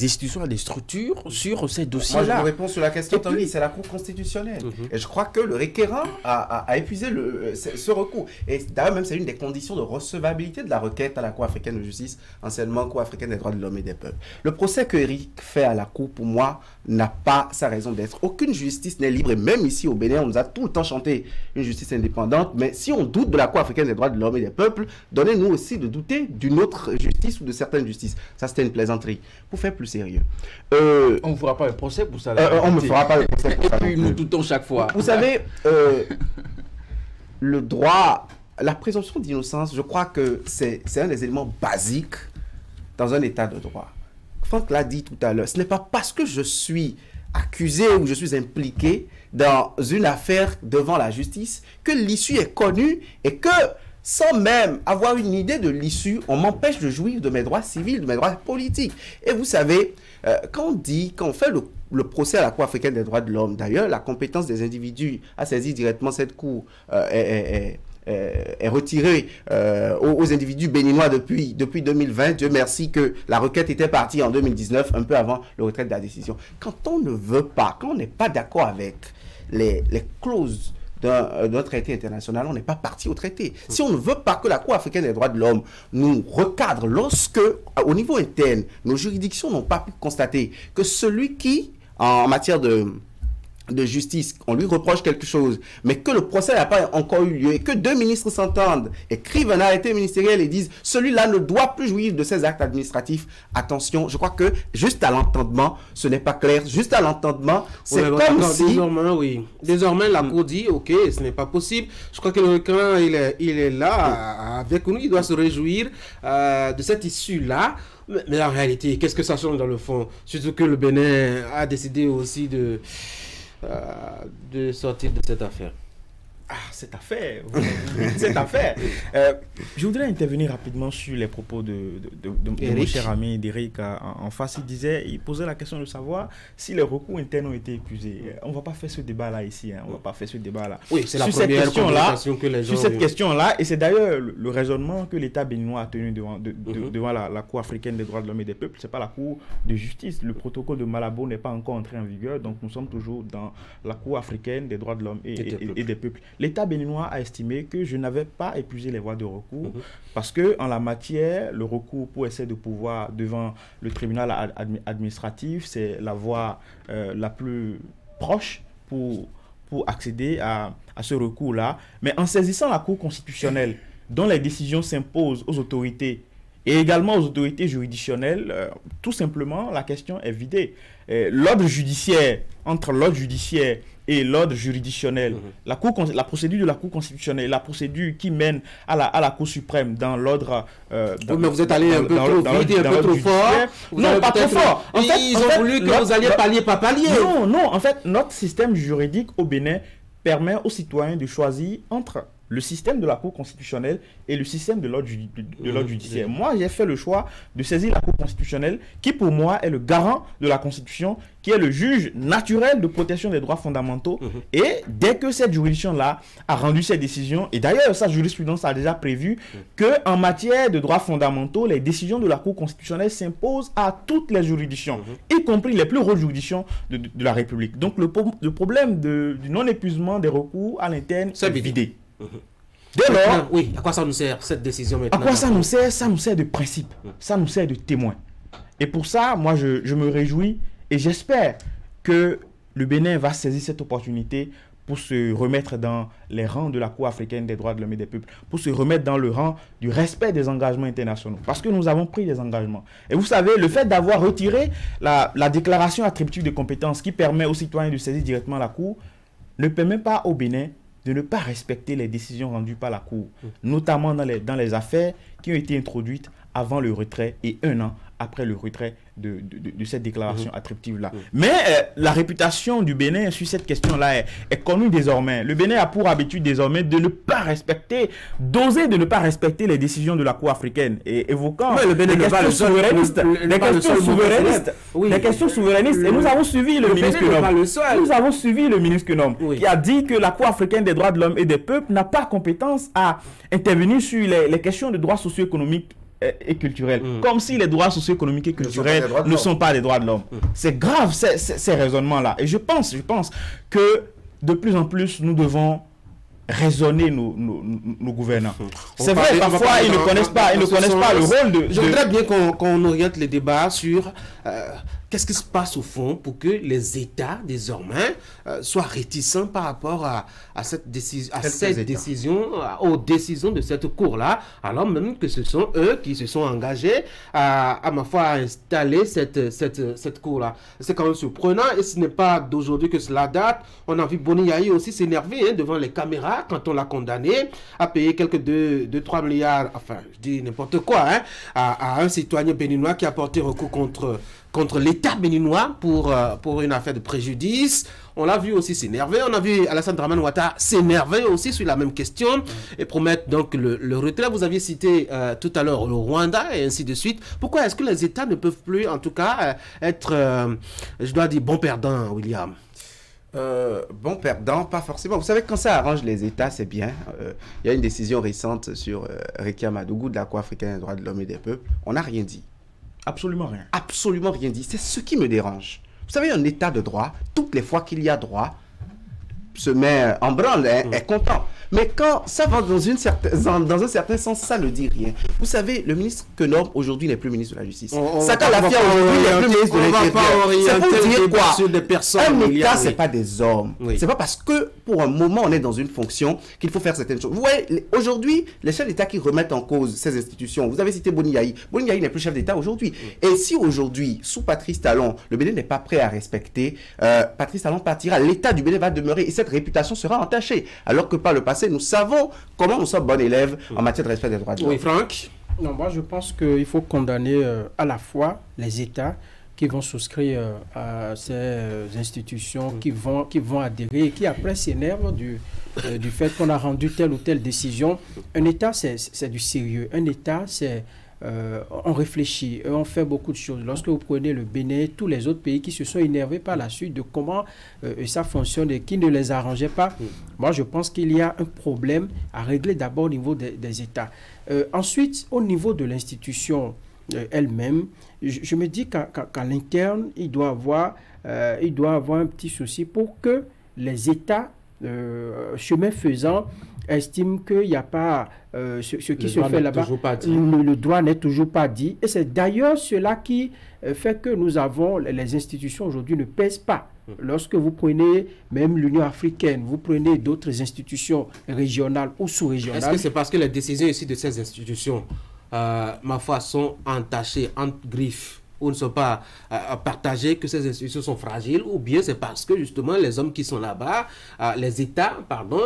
institutions, à des structures sur ces dossiers-là. Moi, je vous réponds sur la question, Tanguy, c'est la Cour constitutionnelle. Et je crois que le requérant a épuisé ce recours. Et d'ailleurs, même c'est une des conditions de recevabilité de la requête à la Cour africaine de justice, anciennement Cour africaine des droits de l'homme et des peuples. Le procès que Eric fait à la Cour, pour moi, n'a pas sa raison d'être. Aucune justice n'est libre. Et même ici au Bénin, on nous a tout le temps chanté une justice indépendante. Mais si on doute de la Cour africaine des droits de l'homme et des peuples, donnez-nous aussi de douter d'une autre justice ou de certaines justices. Ça, c'était une plaisanterie. Pour faire plus sérieux. On ne fera pas le procès pour ça. On ne fera pas le procès pour ça. Et puis nous doutons chaque fois. Vous savez, le droit, la présomption d'innocence, je crois que c'est un des éléments basiques dans un état de droit. Franck l'a dit tout à l'heure, ce n'est pas parce que je suis accusé ou je suis impliqué dans une affaire devant la justice que l'issue est connue et que, sans même avoir une idée de l'issue, on m'empêche de jouir de mes droits civils, de mes droits politiques. Et vous savez, quand on fait le procès à la Cour africaine des droits de l'homme, d'ailleurs, la compétence des individus à saisir directement cette Cour est retirée aux individus béninois depuis 2020. Dieu merci que la requête était partie en 2019, un peu avant le retrait de la décision. Quand on ne veut pas, quand on n'est pas d'accord avec les clauses d'un traité international, on n'est pas parti au traité. Si on ne veut pas que la Cour africaine des droits de l'homme nous recadre lorsque, au niveau interne, nos juridictions n'ont pas pu constater que celui qui, en matière de justice, on lui reproche quelque chose, mais que le procès n'a pas encore eu lieu et que deux ministres s'entendent, écrivent un arrêté ministériel et disent celui-là ne doit plus jouir de ses actes administratifs. Attention, je crois que juste à l'entendement, ce n'est pas clair. Juste à l'entendement, c'est comme si... Désormais, la Cour dit, ok, ce n'est pas possible. Je crois que le requérant, il est là avec nous, il doit se réjouir de cette issue-là. Mais en réalité, qu'est-ce que ça change dans le fond? Surtout que le Bénin a décidé aussi de sortir de cette affaire. Cette affaire, je voudrais intervenir rapidement sur les propos de mon cher ami d'Eric en face. Il posait la question de savoir si les recours internes ont été épuisés. On ne va pas faire ce débat-là ici. On va pas faire ce débat-là. Oui, c'est la première conversation que les gens... Sur cette question-là, et c'est d'ailleurs le raisonnement que l'État béninois a tenu devant la Cour africaine des droits de l'homme et des peuples. Ce n'est pas la Cour de justice. Le protocole de Malabo n'est pas encore entré en vigueur. Donc nous sommes toujours dans la Cour africaine des droits de l'homme et des peuples. L'État béninois a estimé que je n'avais pas épuisé les voies de recours parce que en la matière, le recours pour essayer de pouvoir devant le tribunal administratif, c'est la voie la plus proche pour accéder à ce recours-là. Mais en saisissant la Cour constitutionnelle, dont les décisions s'imposent aux autorités et également aux autorités juridictionnelles, tout simplement, la question est vidée. L'ordre judiciaire, entre l'ordre judiciaire et l'ordre juridictionnel, la procédure de la Cour constitutionnelle, la procédure qui mène à la Cour suprême dans l'ordre... mais vous êtes allé un peu trop vite et un peu trop fort. Non, pas trop fort. En fait, ils ont voulu que vous alliez palier par palier. Non, en fait, notre système juridique au Bénin permet aux citoyens de choisir entre le système de la Cour constitutionnelle et le système de l'ordre judiciaire. Moi, j'ai fait le choix de saisir la Cour constitutionnelle, qui pour moi est le garant de la Constitution, qui est le juge naturel de protection des droits fondamentaux. Et dès que cette juridiction-là a rendu ses décisions, et d'ailleurs, sa jurisprudence a déjà prévu qu'en matière de droits fondamentaux, les décisions de la Cour constitutionnelle s'imposent à toutes les juridictions, y compris les plus hautes juridictions de la République. Donc, le problème du non-épuisement des recours à l'interne, c'est vidé. Dès lors, oui, à quoi ça nous sert cette décision maintenant? À quoi ça nous sert? Ça nous sert de principe, ça nous sert de témoin. Et pour ça, moi, je me réjouis et j'espère que le Bénin va saisir cette opportunité pour se remettre dans les rangs de la Cour africaine des droits de l'homme et des peuples, pour se remettre dans le rang du respect des engagements internationaux. Parce que nous avons pris des engagements. Et vous savez, le fait d'avoir retiré la déclaration attributive de compétences qui permet aux citoyens de saisir directement la Cour ne permet pas au Bénin de ne pas respecter les décisions rendues par la Cour, notamment dans les affaires qui ont été introduites avant le retrait et 1 an après le retrait de cette déclaration attractive-là. Mais la réputation du Bénin sur cette question-là est connue désormais. Le Bénin a pour habitude désormais de ne pas respecter, d'oser de ne pas respecter les décisions de la Cour africaine, et évoquant des questions souverainistes. Des questions souverainistes. Et nous avons suivi le ministre Kenom. Nous avons suivi le ministre Kenom qui a dit que la Cour africaine des droits de l'homme et des peuples n'a pas compétence à intervenir sur les questions de droits socio-économiques et culturels, comme si les droits socio-économiques et culturels ne sont pas des droits de l'homme. C'est grave ces raisonnements-là. Et je pense que de plus en plus, nous devons raisonner nos gouvernants. C'est vrai, parfois, ils ne connaissent pas le rôle de... Je voudrais bien qu'on oriente les débats sur... qu'est-ce qui se passe au fond pour que les États, désormais, soient réticents par rapport à cette décision, aux décisions de cette Cour-là, alors même que ce sont eux qui se sont engagés à ma foi, à installer cette Cour-là. C'est quand même surprenant, et ce n'est pas d'aujourd'hui que cela date. On a vu Boni Yahi aussi s'énerver devant les caméras quand on l'a condamné à payer quelques 2-3 milliards, enfin, je dis n'importe quoi, à un citoyen béninois qui a porté recours contre l'État béninois pour une affaire de préjudice. On l'a vu aussi s'énerver. On a vu Alassane Dramane Ouattara s'énerver aussi sur la même question et promettre donc le retrait. Vous aviez cité tout à l'heure le Rwanda et ainsi de suite. Pourquoi est-ce que les États ne peuvent plus, en tout cas, être, je dois dire, bons perdants, William? Bon perdant, pas forcément. Vous savez, quand ça arrange les États, c'est bien. Il y a une décision récente sur Rekia Madougou de la Cour africaine des droits de l'homme et des peuples. On n'a rien dit. Absolument rien. Absolument rien dit. C'est ce qui me dérange. Vous savez, un État de droit, toutes les fois qu'il y a droit, se met en branle, est content. Mais quand ça va dans un certain sens, ça ne dit rien. Vous savez, le ministre Kenom, aujourd'hui, n'est plus ministre de la Justice. Saka Lafia, aujourd'hui, n'est plus ministre de l'Intérieur. C'est pour dire quoi? Un État, ce n'est pas des hommes. Oui. Ce n'est pas parce que, pour un moment, on est dans une fonction qu'il faut faire certaines choses. Vous voyez, aujourd'hui, les chefs d'État qui remettent en cause ces institutions, vous avez cité Boni Yahi. Boni Yahi n'est plus chef d'État aujourd'hui. Et si aujourd'hui, sous Patrice Talon, le Bénin n'est pas prêt à respecter, Patrice Talon partira, l'État du Bénin va demeurer et cette réputation sera entachée. Alors que par le passé, nous savons comment nous sommes bons élèves en matière de respect des droits de l'homme. Oui, Franck? Non, moi je pense qu'il faut condamner à la fois les États qui vont souscrire à ces institutions, qui vont adhérer et qui après s'énervent du fait qu'on a rendu telle ou telle décision. Un État, c'est du sérieux. Un État, c'est... on réfléchit, on fait beaucoup de choses. Lorsque vous prenez le Bénin, tous les autres pays qui se sont énervés par la suite de comment ça fonctionne et qui ne les arrangeait pas, moi je pense qu'il y a un problème à régler d'abord au niveau des États. Ensuite, au niveau de l'institution elle-même, je me dis qu'à l'interne, il doit avoir un petit souci pour que les États, chemin faisant, estime qu'il n'y a pas ce qui se fait là-bas. Le droit n'est toujours pas dit. Et c'est d'ailleurs cela qui fait que nous avons, les institutions aujourd'hui ne pèsent pas. Lorsque vous prenez même l'Union africaine, vous prenez d'autres institutions régionales ou sous-régionales. Est-ce que c'est parce que les décisions ici de ces institutions, ma foi, sont entachées, entre griffes, ou ne sont pas partagées, que ces institutions sont fragiles, ou bien c'est parce que justement les hommes qui sont là-bas, les États,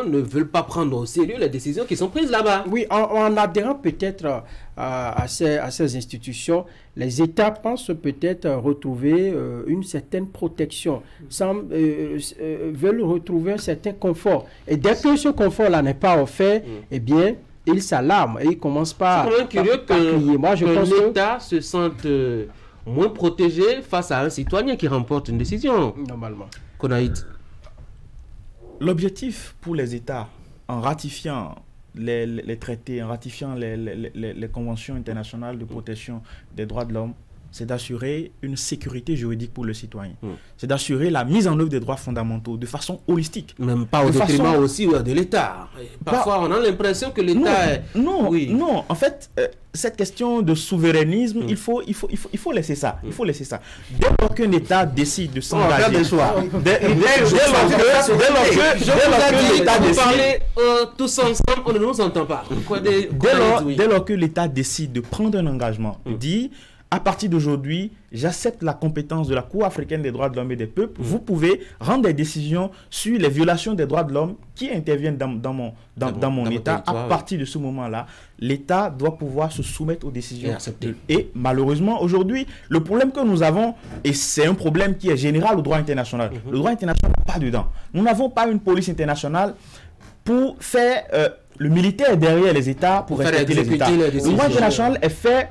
ne veulent pas prendre au sérieux les décisions qui sont prises là-bas. Oui, en adhérant peut-être à ces institutions, les États pensent peut-être retrouver une certaine protection, veulent retrouver un certain confort. Et dès que ce confort-là n'est pas offert, eh bien, ils s'alarment et ils commencent pas à crier. Moi, je pense que l'État se sente moins protégé face à un citoyen qui remporte une décision. Normalement. Konaïd. L'objectif pour les États, en ratifiant les traités, en ratifiant les conventions internationales de protection des droits de l'homme, c'est d'assurer une sécurité juridique pour le citoyen. C'est d'assurer la mise en œuvre des droits fondamentaux de façon holistique. Même pas au détriment aussi de l'État. Parfois, on a l'impression que l'État est... Non, en fait, cette question de souverainisme, il faut laisser ça. Il faut laisser ça. Dès lors qu'un État décide de s'engager... Dès lors que l'État décide... tous ensemble, on ne nous entend pas. Dès lors que l'État décide de prendre un engagement, dit... à partir d'aujourd'hui, j'accepte la compétence de la Cour africaine des droits de l'homme et des peuples. Vous pouvez rendre des décisions sur les violations des droits de l'homme qui interviennent dans mon État. À partir de ce moment-là, l'État doit pouvoir se soumettre aux décisions. Et malheureusement, aujourd'hui, le problème que nous avons, et c'est un problème qui est général au droit international, le droit international n'est pas dedans. Nous n'avons pas une police internationale pour faire le militaire derrière les États, pour respecter les États. Le droit international est fait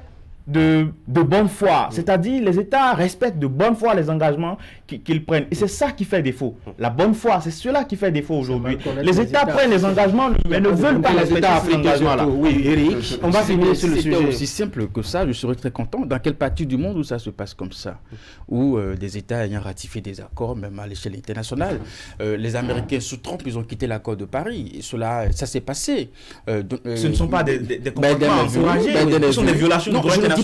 de bonne foi, c'est-à-dire les États respectent de bonne foi les engagements qu'ils prennent, et c'est ça qui fait défaut. La bonne foi, c'est cela qui fait défaut aujourd'hui. Les États prennent les engagements mais ne veulent pas respecter ces engagements-là. Oui, Eric, on va finir sur le sujet. C'est aussi simple que ça. Je serais très content. Dans quelle partie du monde où ça se passe comme ça, où des États ayant ratifié des accords, même à l'échelle internationale, les Américains sous Trump, ils ont quitté l'accord de Paris, et ça s'est passé. Ce ne sont pas des comportements encouragés, ce sont des violations du droit international.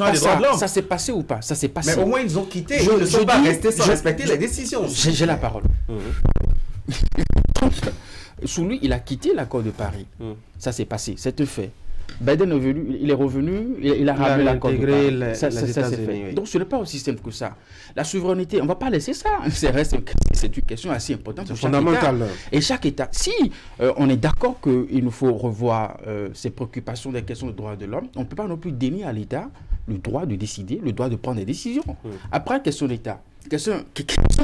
Ça s'est passé ou pas? Ça s'est passé. Mais au moins ils ont quitté. Ils ne sont pas restés sans respecter les décisions. J'ai la parole. Sous lui, il a quitté l'accord de Paris. Ça s'est passé. C'est un fait. Biden est venu, il est revenu, il a ramené l'accord de Paris. Ça s'est fait. Donc ce n'est pas aussi simple que ça. La souveraineté, on ne va pas laisser ça. C'est une question assez importante. C'est fondamental. Et chaque État, si on est d'accord qu'il nous faut revoir ces préoccupations des questions de droits de l'homme, on ne peut pas non plus dénier à l'État le droit de décider, le droit de prendre des décisions. Après, question de l'État. Question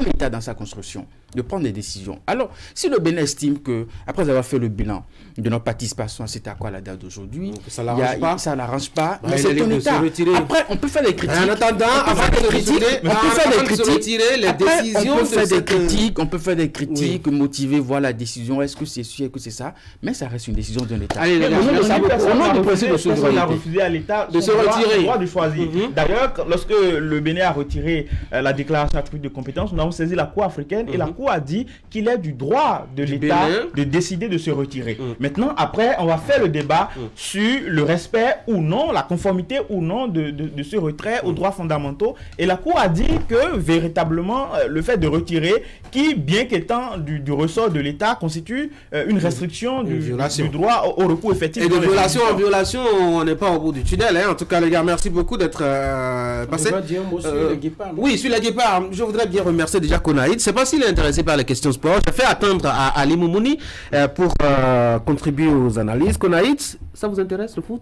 l'État dans sa construction, de prendre des décisions. Alors, si le Bénin estime que, après avoir fait le bilan de notre participation, c'est à quoi la date d'aujourd'hui, ça n'arrange pas, mais c'est ton État. Après, on peut faire des critiques. En attendant, avant de retirer les décisions, on peut faire des critiques, motiver, voir la décision, est-ce que c'est sûr, est-ce que c'est ça, mais ça reste une décision d'un État. Allez, au nom du principe de souveraineté, on a refusé à l'État de se retirer, le droit de choisir. D'ailleurs, lorsque le Bénin a retiré la déclaration de compétences, nous avons saisi la Cour africaine et la Cour a dit qu'il est du droit de l'État de décider de se retirer. Maintenant, après, on va faire le débat sur le respect ou non, la conformité ou non de ce retrait aux droits fondamentaux. Et la Cour a dit que véritablement, le fait de retirer, qui, bien qu'étant du ressort de l'État, constitue une restriction du droit au recours effectif. Et de violation en violation, on n'est pas au bout du tunnel. En tout cas, les gars, merci beaucoup d'être passés. On va dire un mot sur les guépards. Oui, sur les guépards. Je voudrais bien remercier déjà Konaïd. Je ne sais pas s'il est intéressé par les questions sport. Je fais attendre à Ali Moumouni pour contribuer aux analyses. Konaïd, ça vous intéresse le foot?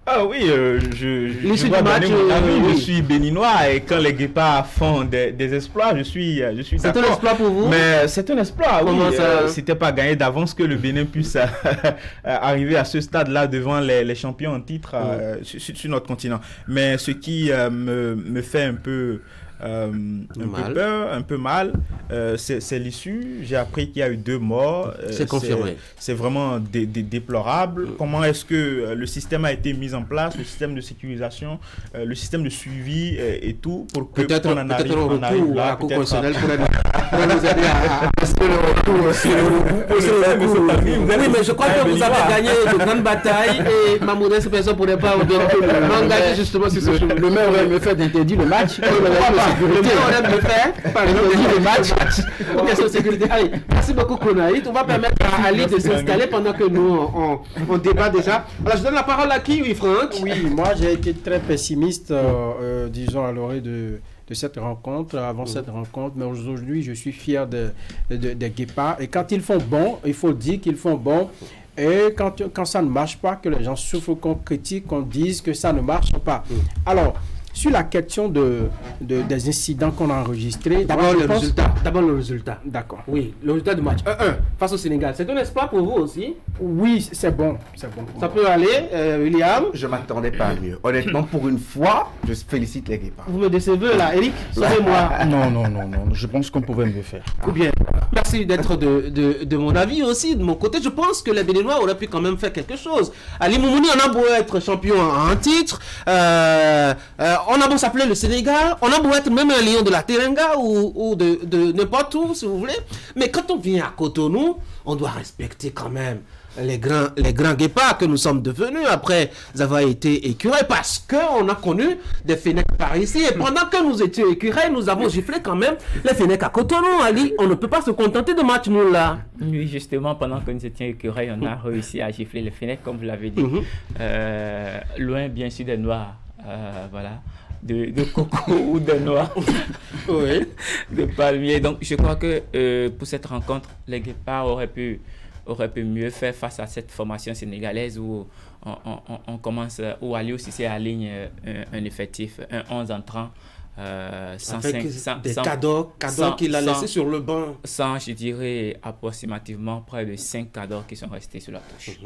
Ah oui, je suis béninois et quand les guépards font des exploits, je suis d'accord. C'est un exploit pour vous? Mais c'est un exploit, oui. C'était pas gagné d'avance que le Bénin puisse arriver à ce stade-là devant les champions en titre sur notre continent. Mais ce qui me fait un peu peur, un peu mal, c'est l'issue. J'ai appris qu'il y a eu 2 morts. C'est confirmé. C'est vraiment déplorable. Comment est-ce que le système a été mis en place, le système de sécurisation, le système de suivi et tout, pour que on en arrive là, à la Cour constitutionnelle pour nous aider à passer le recours. Oui, mais je crois que vous avez gagné de grandes batailles et ma modeste personne ne pourrait pas m'engager justement sur ce chemin. Le maire aurait me fait d'interdire le match. Le maire aurait me fait par le match. Question de sécurité. Allez, merci beaucoup Konaïd. On va permettre à Ali de s'installer pendant que nous on débat déjà. Alors je donne la parole à qui, oui, Franck? Oui, moi j'ai été très pessimiste, disons, à l'orée de cette rencontre, avant cette rencontre, mais aujourd'hui je suis fier des guépards. Et quand ils font bon, il faut dire qu'ils font bon. Et quand ça ne marche pas, que les gens souffrent, qu'on critique, qu'on dise que ça ne marche pas. Alors, sur la question des incidents qu'on a enregistrés... D'abord le résultat. D'accord. Oui, le résultat du match. 1-1 face au Sénégal. C'est un espoir pour vous aussi? Oui, c'est bon. Ça peut aller, William? Je ne m'attendais pas à mieux. Honnêtement, pour une fois, je félicite les guépards. Vous me décevez là, Eric? Sauvez-moi. Non. Je pense qu'on pouvait mieux faire. Ou bien, merci d'être de mon avis aussi. De mon côté, je pense que les Béninois auraient pu quand même faire quelque chose. Ali Moumouni, on a beau être champion à un titre, on a beau s'appeler le Sénégal, on a beau être même un lion de la Teranga ou de n'importe où, si vous voulez. Mais quand on vient à Cotonou, on doit respecter quand même les grands guépards que nous sommes devenus après avoir été écureuils, parce qu'on a connu des Fennecs par ici. Et pendant que nous étions écureuils, nous avons giflé quand même les Fennecs à Cotonou. Ali, on ne peut pas se contenter de match nul là. Oui, justement, pendant que nous étions écureuils, on a réussi à gifler les Fennecs, comme vous l'avez dit. Loin, bien sûr, des Noirs. Voilà. de coco ou de noix, oui, de palmier. Donc je crois que pour cette rencontre, les Guépards auraient pu mieux faire face à cette formation sénégalaise où on commence, où Aliou Cissé aligne un effectif, un 11 entrant. Des cadeaux qu'il a laissés sur le banc. Je dirais approximativement près de 5 cadeaux qui sont restés sur la touche.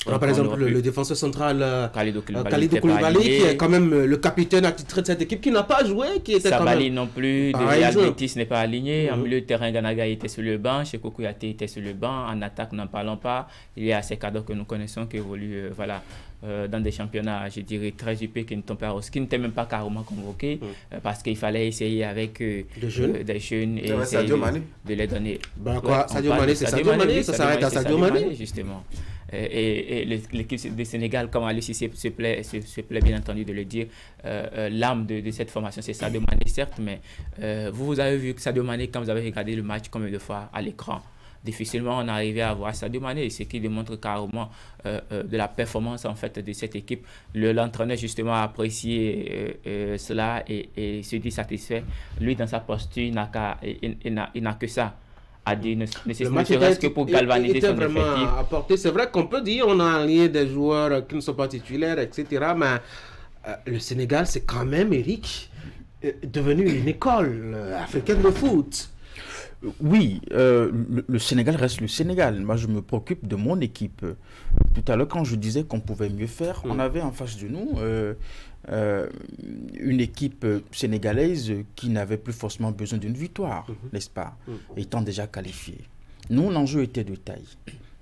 On a par exemple le défenseur central Kalidou Koulibaly, qui est quand même le capitaine attitré de cette équipe, qui n'a pas joué, qui était Sabali quand même... non plus, Albetis n'est pas aligné. En milieu de terrain, Ganaga était sur le banc, Cheikhou Kouyaté était sur le banc. En attaque, n'en parlons pas. Il y a ces cadeaux que nous connaissons qui évoluent dans des championnats, je dirais, très huppés, qui n'étaient même pas carrément convoqués, parce qu'il fallait essayer avec des jeunes et essayer de les donner. Sadio Mané, c'est Sadio Mané, ça s'arrête à Sadio Mané, justement. Et l'équipe du Sénégal, comme Aliou Cissé se plaît bien entendu de le dire, l'âme de cette formation, c'est Sadio Mané, certes, mais vous avez vu que Sadio Mané, quand vous avez regardé le match combien de fois à l'écran, difficilement on arrivait à voir Sadio Mané, ce qui démontre carrément de la performance en fait de cette équipe. L'entraîneur justement a apprécié cela et se dit satisfait. Lui, dans sa posture, il n'a que ça à dire, ne serait-ce que pour galvaniser son effectif. C'est vrai qu'on peut dire on a allié des joueurs qui ne sont pas titulaires, etc. Mais le Sénégal, c'est quand même, Eric, devenu une école africaine de foot. Oui, le Sénégal reste le Sénégal. Moi, je me préoccupe de mon équipe. Tout à l'heure, quand je disais qu'on pouvait mieux faire, on avait en face de nous une équipe sénégalaise qui n'avait plus forcément besoin d'une victoire, n'est-ce pas, étant déjà qualifiée. Nous, l'enjeu était de taille.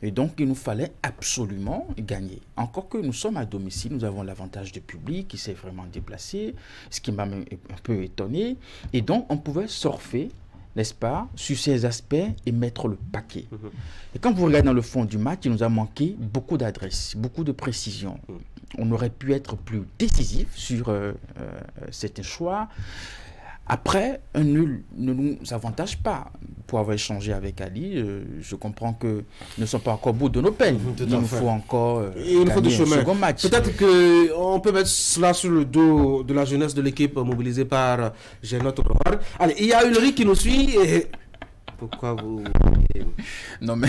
Et donc, il nous fallait absolument gagner. Encore que nous sommes à domicile, nous avons l'avantage du public qui s'est vraiment déplacé, ce qui m'a un peu étonné. Et donc, on pouvait surfer, n'est-ce pas, sur ces aspects et mettre le paquet. Et quand vous regardez dans le fond du match, il nous a manqué beaucoup d'adresse, beaucoup de précision. On aurait pu être plus décisif sur certains choix. Après, un nul ne nous avantage pas. Pour avoir échangé avec Ali, je comprends que nous ne sommes pas encore au bout de nos peines. Il nous faut encore gagner un second match. Peut-être qu'on peut mettre cela sur le dos de la jeunesse de l'équipe mobilisée par Genot Rohar. Allez, il y a Ulrich qui nous suit. Pourquoi vous... Non mais,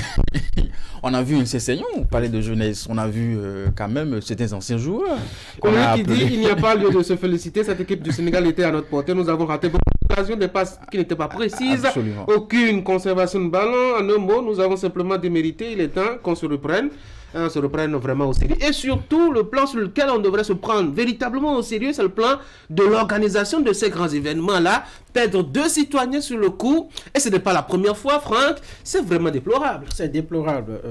on a vu un Cessignon, on parlait de jeunesse, on a vu quand même certains anciens joueurs. Qui dit il n'y a pas lieu de se féliciter, cette équipe du Sénégal était à notre portée, nous avons raté beaucoup d'occasions, des passes qui n'étaient pas précises, aucune conservation de ballon, en un mot, nous avons simplement démérité, il est temps qu'on se reprenne vraiment au sérieux. Et surtout, le plan sur lequel on devrait se prendre véritablement au sérieux, c'est le plan de l'organisation de ces grands événements-là. Perdre 2 citoyens sur le coup, et ce n'est pas la première fois, Franck, c'est vraiment déplorable. C'est déplorable.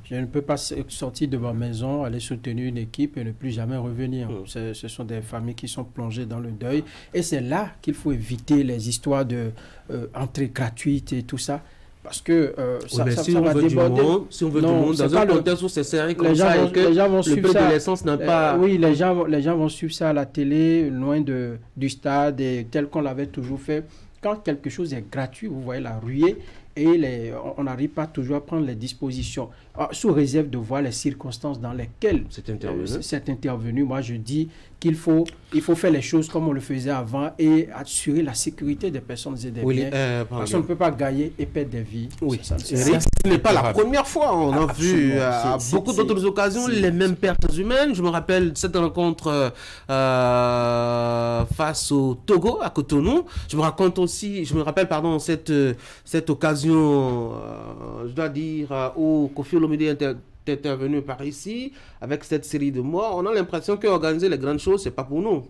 Je ne peux pas sortir de ma maison, aller soutenir une équipe et ne plus jamais revenir. Ce sont des familles qui sont plongées dans le deuil. Et c'est là qu'il faut éviter les histoires d'entrée gratuite et tout ça. Parce que ça va déborder. Si on veut du monde, dans un contexte où c'est serré comme ça et que le prix de l'essence n'a pas... Oui, les gens vont suivre ça à la télé, loin du stade, et tel qu'on l'avait toujours fait. Quand quelque chose est gratuit, vous voyez la ruée, et on n'arrive pas toujours à prendre les dispositions. Sous réserve de voir les circonstances dans lesquelles c'est intervenu. Moi, je dis qu'il faut faire les choses comme on le faisait avant et assurer la sécurité des personnes et des biens. Parce qu'on ne peut pas gagner et perdre des vies. Oui. Ce n'est pas la première fois. On a vu à beaucoup d'autres occasions les mêmes pertes humaines. Je me rappelle cette rencontre face au Togo, à Cotonou. Je me rappelle cette occasion, je dois dire, où Kofi Olomide est intervenu par ici, avec cette série de morts. On a l'impression qu'organiser les grandes choses, c'est pas pour nous.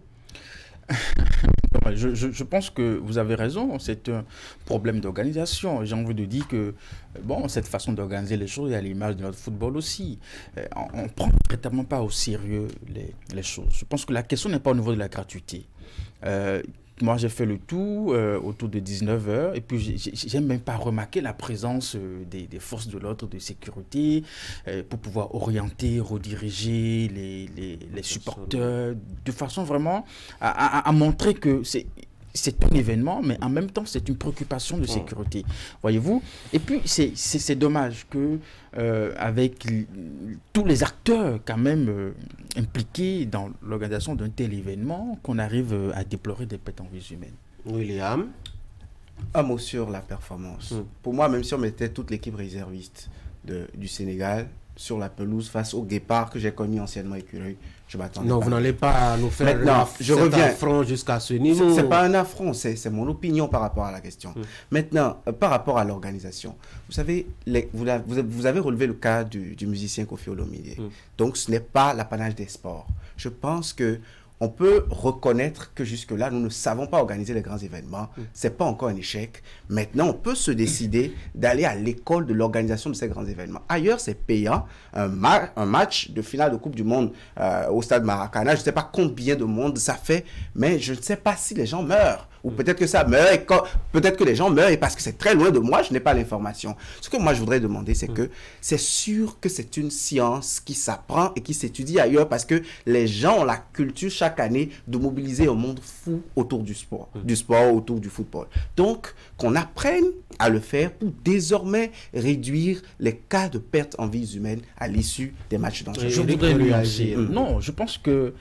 Je pense que vous avez raison, c'est un problème d'organisation. J'ai envie de dire que cette façon d'organiser les choses est à l'image de notre football aussi. On ne prend véritablement pas au sérieux les choses. Je pense que la question n'est pas au niveau de la gratuité. Moi, j'ai fait le tour autour de 19h et puis j'ai même pas remarqué la présence des forces de l'ordre de sécurité pour pouvoir orienter, rediriger les supporters de façon vraiment à montrer que c'est un événement, mais en même temps, c'est une préoccupation de sécurité. Voyez-vous? Et puis, c'est dommage que, avec tous les acteurs quand même impliqués dans l'organisation d'un tel événement, qu'on arrive à déplorer des pertes en vies humaines. William? Un mot sur la performance. Pour moi, même si on mettait toute l'équipe réserviste du Sénégal sur la pelouse face au Guépard que j'ai connu anciennement Écureuil, je m'attendais. Non, vous n'allez pas nous faire un affront jusqu'à ce niveau. C'est pas un affront, c'est mon opinion par rapport à la question. Maintenant, par rapport à l'organisation, vous savez, vous avez relevé le cas du musicien Kofi Olomide. Donc, ce n'est pas l'apanage des sports. Je pense que on peut reconnaître que jusque-là, nous ne savons pas organiser les grands événements. Ce n'est pas encore un échec. Maintenant, on peut se décider d'aller à l'école de l'organisation de ces grands événements. Ailleurs, c'est payant. Un match de finale de Coupe du Monde au stade Maracana, je ne sais pas combien de monde ça fait, mais je ne sais pas si les gens meurent. Ou peut-être que ça meurt, et peut-être que les gens meurent, et parce que c'est très loin de moi, je n'ai pas l'information. Ce que moi, je voudrais demander, c'est que c'est sûr que c'est une science qui s'apprend et qui s'étudie ailleurs, parce que les gens ont la culture chaque année de mobiliser un monde fou autour du sport autour du football. Donc, qu'on apprenne à le faire pour désormais réduire les cas de perte en vies humaines à l'issue des matchs d'entraînement. Je voudrais nuancer. Non, je pense que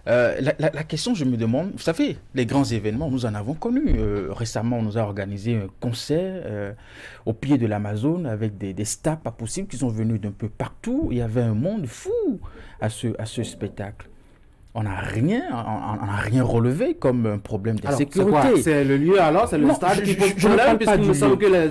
la question, je me demande, vous savez, les grands événements, nous en avons connu. Récemment, on nous a organisé un concert au pied de l'Amazone avec des stars pas possibles qui sont venus d'un peu partout. Il y avait un monde fou à ce spectacle. On n'a rien relevé comme un problème de sécurité. C'est le lieu alors, c'est le stade qui pose problème, puisqu'il me semble que les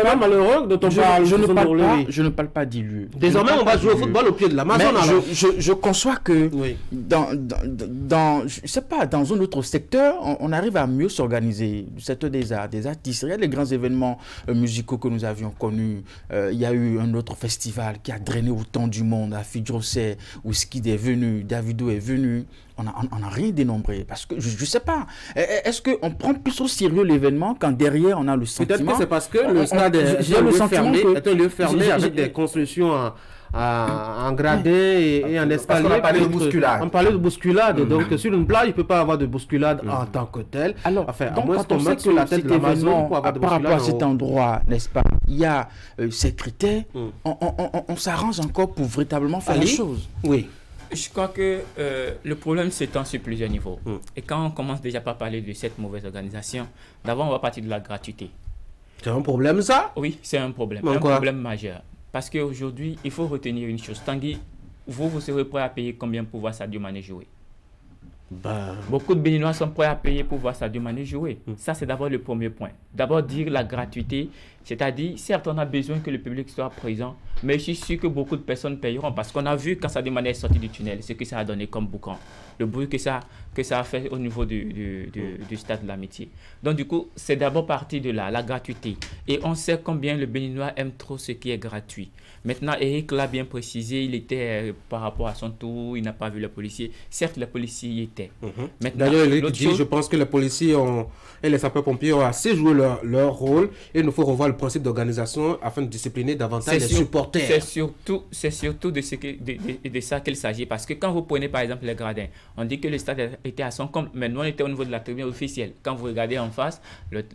pas malheureux dont on parle. Je ne parle pas du lieu. Désormais, on va jouer au football au pied de l'Amazon. Je conçois que je sais pas, dans un autre secteur, on arrive à mieux s'organiser. Du secteur des arts, des artistes. Il y a les grands événements musicaux que nous avions connus. Il y a eu un autre festival qui a drainé autant du monde. Afidjosé, Wizkid est venu, Davido est venu. On n'a rien dénombré. Parce que, je ne sais pas, est-ce qu'on prend plus au sérieux l'événement quand derrière on a le sentiment... Peut-être que c'est parce que le stade est un lieu fermé avec des constructions en gradin et en escalier. On parlait de bousculade. On parlait de bousculade. Donc, sur une plage, il ne peut pas avoir de bousculade en tant que tel. Alors, enfin, donc, quand on sait que la tête de l'Amazon, par rapport à cet endroit, n'est-ce pas, il y a ces critères, on s'arrange encore pour véritablement faire les choses. Oui. Je crois que le problème s'étend sur plusieurs niveaux. Et quand on commence déjà par parler de cette mauvaise organisation, d'abord on va partir de la gratuité. C'est un problème ça? Oui, c'est un problème. Un problème majeur. Parce qu'aujourd'hui, il faut retenir une chose. Tanguy, vous serez prêt à payer combien pour voir Sadio Mané jouer? Beaucoup de Béninois sont prêts à payer pour voir Sadio Mané jouer. Ça, c'est d'abord le premier point. D'abord, dire la gratuité, c'est-à-dire, certes, on a besoin que le public soit présent, mais je suis sûr que beaucoup de personnes payeront parce qu'on a vu quand Sadio Mané est sorti du tunnel, ce que ça a donné comme boucan, le bruit que ça a fait au niveau du stade de l'Amitié. Donc, du coup, c'est d'abord parti de là, la gratuité. Et on sait combien le Béninois aime trop ce qui est gratuit. Maintenant, Eric l'a bien précisé, il était par rapport à son tour, il n'a pas vu le policier. Certes, le policier y était. D'ailleurs, Eric dit, je pense que les policiers et les sapeurs-pompiers ont assez joué leur rôle et il nous faut revoir le principe d'organisation afin de discipliner davantage les supporters. C'est surtout de ça qu'il s'agit. Parce que quand vous prenez par exemple les gradins, on dit que le stade était à son comble, mais nous on était au niveau de la tribune officielle. Quand vous regardez en face,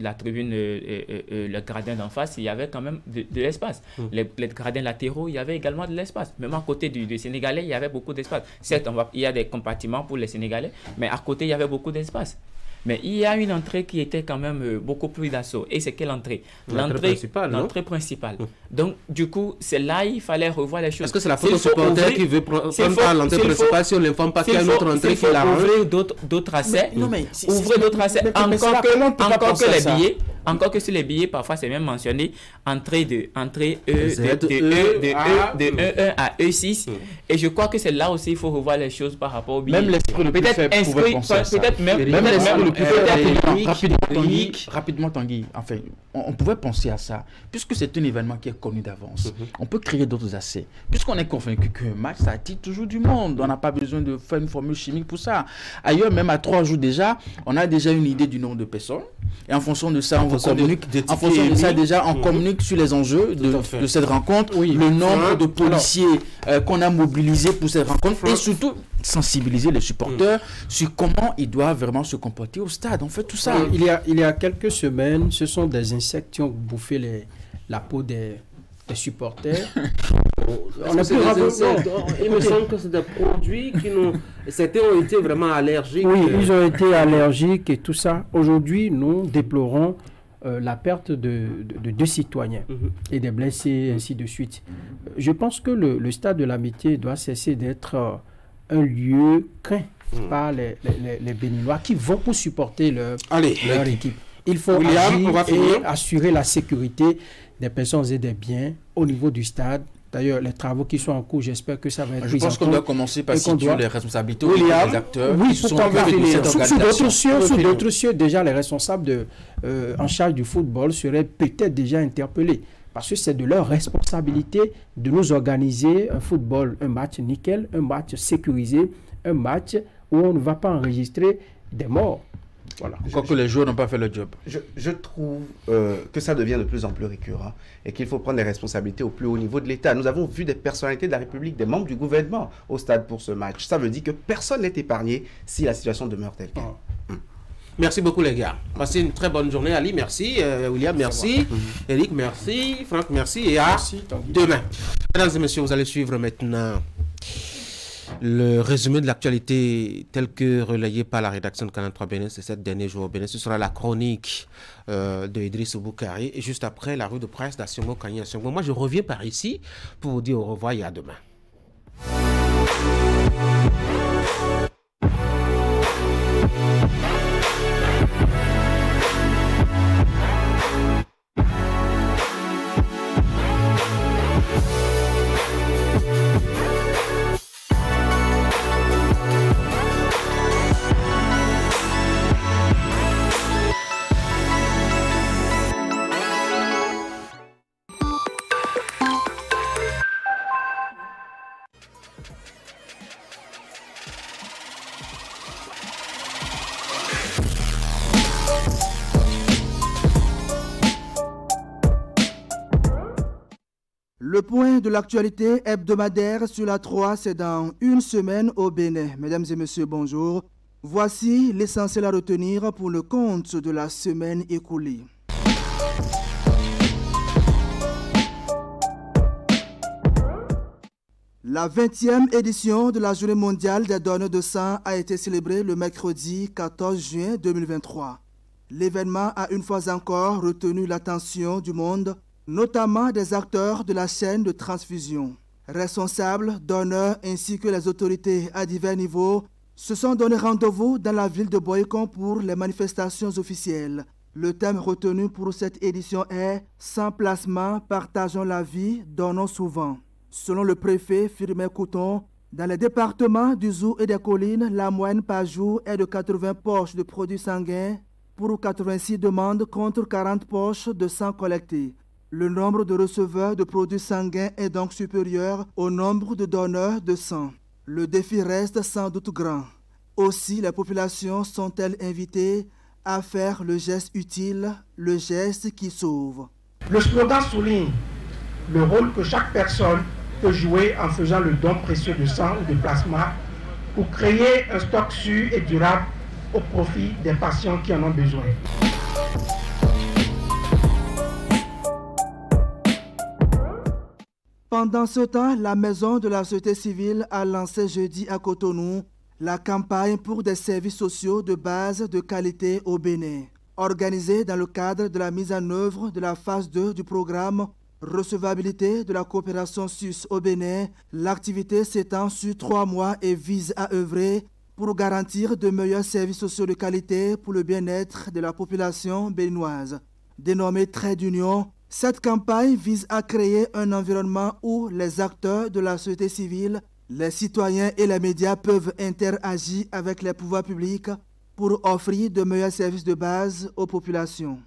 la tribune, le gradin d'en face, il y avait quand même de l'espace. Les gradins latéraux, il y avait également de l'espace. Même à côté du Sénégalais, il y avait beaucoup d'espace. Certes, il y a des compartiments pour les Sénégalais, mais à côté, il y avait beaucoup d'espace. Mais il y a une entrée qui était quand même beaucoup plus d'assaut. Et c'est quelle entrée? L'entrée principale. Donc, du coup, c'est là il fallait revoir les choses. Est-ce que c'est la faute au supporter qui veut prendre l'entrée principale si on l'informe pas qu'il y a une autre entrée qui l'arrange? Ouvrir d'autres accès. Ouvrir d'autres accès. Encore que sur les billets, parfois c'est même mentionné entrée de E1 à E6. Et je crois que c'est là aussi il faut revoir les choses par rapport au billet. Même l'esprit le plus faible pouvait penser à ça. Même l'esprit le plus faible. Rapidement, Tanguy. Enfin, on pouvait penser à ça. Puisque c'est un événement qui est connu d'avance, on peut créer d'autres accès. Puisqu'on est convaincu qu'un match, ça attire toujours du monde. On n'a pas besoin de faire une formule chimique pour ça. Ailleurs, même à 3 jours déjà, on a déjà une idée du nombre de personnes. Et en fonction de ça, on on communique. En fonction de ça, déjà, on communique sur les enjeux de cette rencontre, le nombre de policiers qu'on a mobilisés pour cette rencontre et surtout sensibiliser les supporters sur comment ils doivent vraiment se comporter au stade. On fait tout ça. Il y a quelques semaines, ce sont des insectes qui ont bouffé la peau des supporters. Il me semble que c'est des produits certains ont été vraiment allergiques. Oui, ils ont été allergiques et tout ça. Aujourd'hui, nous déplorons la perte de 2 citoyens et des blessés, ainsi de suite. Je pense que le stade de l'Amitié doit cesser d'être un lieu craint par les Béninois qui vont pour supporter leur équipe. Il faut assurer la sécurité des personnes et des biens au niveau du stade. D'ailleurs, les travaux qui sont en cours, j'espère que ça va être pris en compte. Je pense qu'on doit commencer par situer les responsabilités des acteurs qui sont sous d'autres cieux, déjà les responsables en charge du football seraient peut-être déjà interpellés. Parce que c'est de leur responsabilité de nous organiser un football, un match nickel, un match sécurisé, un match où on ne va pas enregistrer des morts. Voilà. Quoique les joueurs n'ont pas fait le job. Je trouve que ça devient de plus en plus récurrent et qu'il faut prendre les responsabilités au plus haut niveau de l'État. Nous avons vu des personnalités de la République, des membres du gouvernement au stade pour ce match. Ça veut dire que personne n'est épargné si la situation demeure telle qu'elle. Merci beaucoup les gars. Passez une très bonne journée. Ali, merci. William, merci. Eric, merci. Franck, merci. Et à demain. Mesdames et messieurs, vous allez suivre maintenant le résumé de l'actualité tel que relayé par la rédaction de Canal 3 Bénin ces 7 derniers jours au Bénin. Ce sera la chronique de Idriss Boukari et juste après la rue de presse d'Asiongo Kanye Asiongo. Moi, je reviens par ici pour vous dire au revoir et à demain. Le point de l'actualité hebdomadaire sur la 3, c'est dans une semaine au Bénin. Mesdames et messieurs, bonjour. Voici l'essentiel à retenir pour le compte de la semaine écoulée. La 20e édition de la Journée mondiale des donneurs de sang a été célébrée le mercredi 14 juin 2023. L'événement a une fois encore retenu l'attention du monde, notamment des acteurs de la chaîne de transfusion. Responsables, donneurs ainsi que les autorités à divers niveaux se sont donné rendez-vous dans la ville de Boycon pour les manifestations officielles. Le thème retenu pour cette édition est « Sans plasma, partageons la vie, donnons souvent ». Selon le préfet Firmin Couton, dans les départements du Zou et des Collines, la moyenne par jour est de 80 poches de produits sanguins pour 86 demandes contre 40 poches de sang collectées. Le nombre de receveurs de produits sanguins est donc supérieur au nombre de donneurs de sang. Le défi reste sans doute grand. Aussi, les populations sont-elles invitées à faire le geste utile, le geste qui sauve. Le slogan souligne le rôle que chaque personne peut jouer en faisant le don précieux de sang ou de plasma pour créer un stock sûr et durable au profit des patients qui en ont besoin. Pendant ce temps, la Maison de la Société civile a lancé jeudi à Cotonou la campagne pour des services sociaux de base de qualité au Bénin. Organisée dans le cadre de la mise en œuvre de la phase 2 du programme Recevabilité de la coopération suisse au Bénin, l'activité s'étend sur 3 mois et vise à œuvrer pour garantir de meilleurs services sociaux de qualité pour le bien-être de la population béninoise. Dénommée Trait d'Union, cette campagne vise à créer un environnement où les acteurs de la société civile, les citoyens et les médias peuvent interagir avec les pouvoirs publics pour offrir de meilleurs services de base aux populations.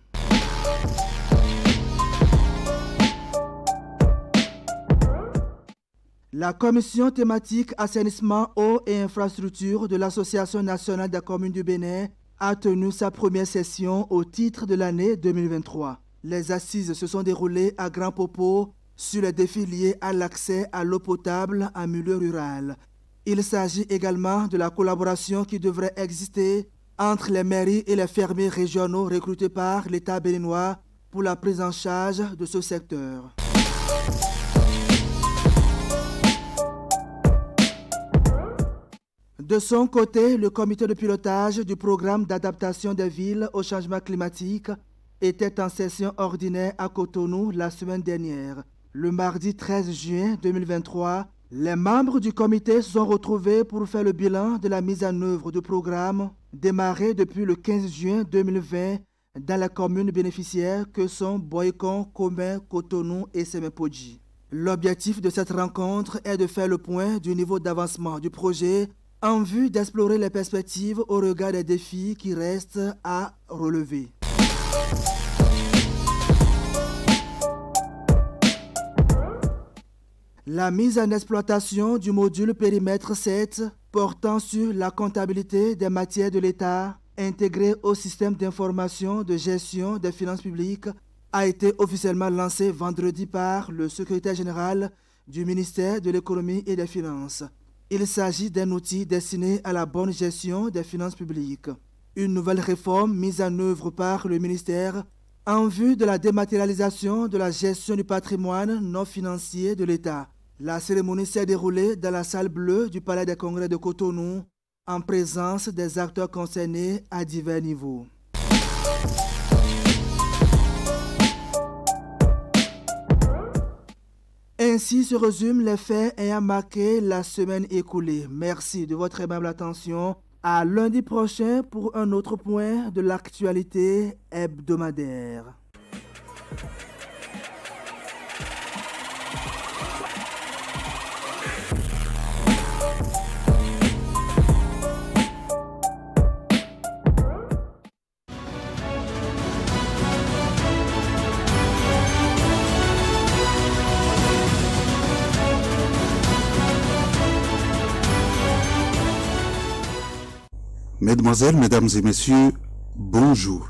La commission thématique assainissement, eau et infrastructure de l'Association nationale des communes du Bénin a tenu sa première session au titre de l'année 2023. Les assises se sont déroulées à Grand Popo sur les défis liés à l'accès à l'eau potable en milieu rural. Il s'agit également de la collaboration qui devrait exister entre les mairies et les fermiers régionaux recrutés par l'État béninois pour la prise en charge de ce secteur. De son côté, le comité de pilotage du programme d'adaptation des villes au changement climatique était en session ordinaire à Cotonou la semaine dernière. Le mardi 13 juin 2023, les membres du comité se sont retrouvés pour faire le bilan de la mise en œuvre du programme démarré depuis le 15 juin 2020 dans les communes bénéficiaires que sont Boycon, Commun, Cotonou et Semepodji. L'objectif de cette rencontre est de faire le point du niveau d'avancement du projet en vue d'explorer les perspectives au regard des défis qui restent à relever. La mise en exploitation du module périmètre 7 portant sur la comptabilité des matières de l'État intégrée au système d'information de gestion des finances publiques a été officiellement lancé vendredi par le secrétaire général du ministère de l'Économie et des Finances. Il s'agit d'un outil destiné à la bonne gestion des finances publiques. Une nouvelle réforme mise en œuvre par le ministère en vue de la dématérialisation de la gestion du patrimoine non financier de l'État. La cérémonie s'est déroulée dans la salle bleue du Palais des Congrès de Cotonou en présence des acteurs concernés à divers niveaux. Ainsi se résument les faits ayant marqué la semaine écoulée. Merci de votre aimable attention. À lundi prochain pour un autre point de l'actualité hebdomadaire. Mesdemoiselles, Mesdames et Messieurs, bonjour.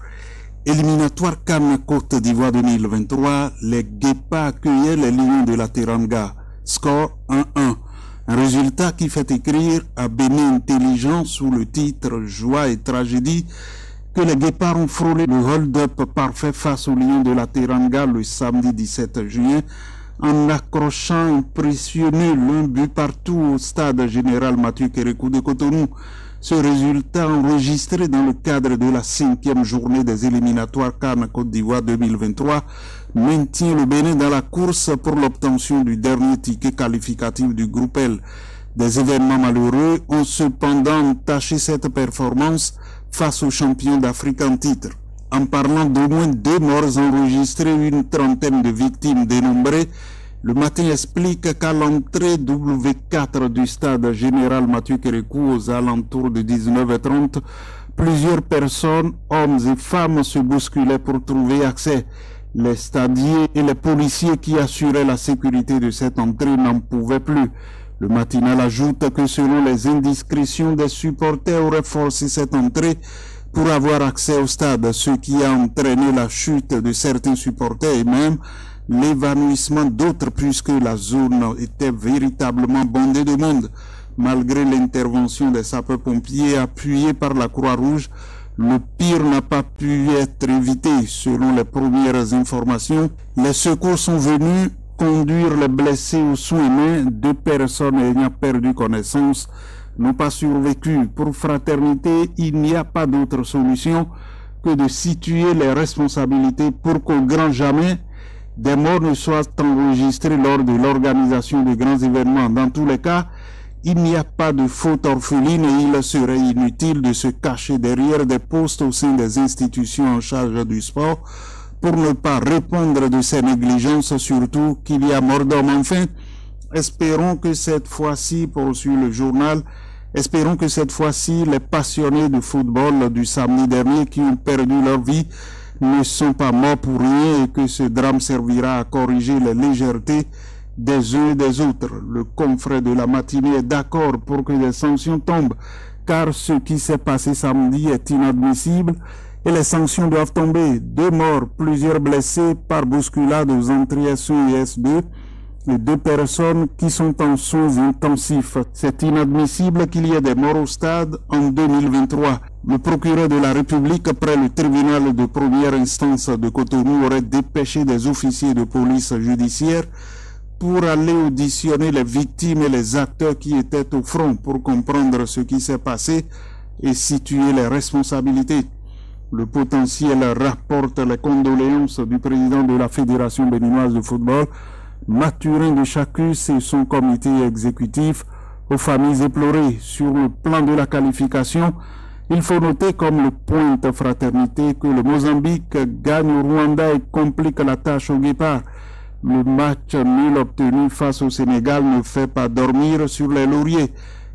Éliminatoire CAN Côte d'Ivoire 2023, les Guépas accueillaient les Lions de la Teranga. Score 1-1. Un résultat qui fait écrire à Bénin Intelligent sous le titre « Joie et tragédie » que les Guépards ont frôlé le hold-up parfait face aux Lions de la Teranga le samedi 17 juin en accrochant un précieux nul, un but partout au stade général Mathieu Kérékou de Cotonou. Ce résultat enregistré dans le cadre de la 5e journée des éliminatoires CAN Côte d'Ivoire 2023 maintient le Bénin dans la course pour l'obtention du dernier ticket qualificatif du groupe L. Des événements malheureux ont cependant entaché cette performance face aux champions d'Afrique en titre. En parlant d'au moins 2 morts enregistrés, une trentaine de victimes dénombrées, le matin explique qu'à l'entrée W4 du stade général Mathieu Kérékou aux alentours de 19h30, plusieurs personnes, hommes et femmes, se bousculaient pour trouver accès. Les stadiers et les policiers qui assuraient la sécurité de cette entrée n'en pouvaient plus. Le matinal ajoute que selon les indiscrétions des supporters auraient forcé cette entrée pour avoir accès au stade, ce qui a entraîné la chute de certains supporters et même l'évanouissement d'autres puisque la zone était véritablement bondée de monde. Malgré l'intervention des sapeurs-pompiers appuyés par la Croix-Rouge, le pire n'a pas pu être évité. Selon les premières informations, les secours sont venus conduire les blessés aux soins, mais 2 personnes ayant perdu connaissance n'ont pas survécu. Pour Fraternité, il n'y a pas d'autre solution que de situer les responsabilités pour qu'au grand jamais des morts ne soient enregistrés lors de l'organisation de grands événements. Dans tous les cas, il n'y a pas de faute orpheline et il serait inutile de se cacher derrière des postes au sein des institutions en charge du sport pour ne pas répondre de ces négligences, surtout qu'il y a mort d'homme. Enfin, espérons que cette fois-ci, poursuit le journal, espérons que cette fois-ci, les passionnés de football du samedi dernier qui ont perdu leur vie ne sont pas morts pour rien et que ce drame servira à corriger les légèretés des uns et des autres. Le confrère de la matinée est d'accord pour que des sanctions tombent. car ce qui s'est passé samedi est inadmissible et les sanctions doivent tomber. 2 morts, plusieurs blessés par bousculade aux entrées S1 et S2 et 2 personnes qui sont en soins intensifs. C'est inadmissible qu'il y ait des morts au stade en 2023. Le procureur de la République, près le tribunal de première instance de Cotonou, aurait dépêché des officiers de police judiciaire pour aller auditionner les victimes et les acteurs qui étaient au front pour comprendre ce qui s'est passé et situer les responsabilités. Le potentiel rapporte les condoléances du président de la Fédération béninoise de football, Mathurin de Chacus, et son comité exécutif aux familles éplorées. Sur le plan de la qualification, il faut noter comme le point de fraternité que le Mozambique gagne au Rwanda et complique la tâche au Guépard. Le match nul obtenu face au Sénégal ne fait pas dormir sur les lauriers.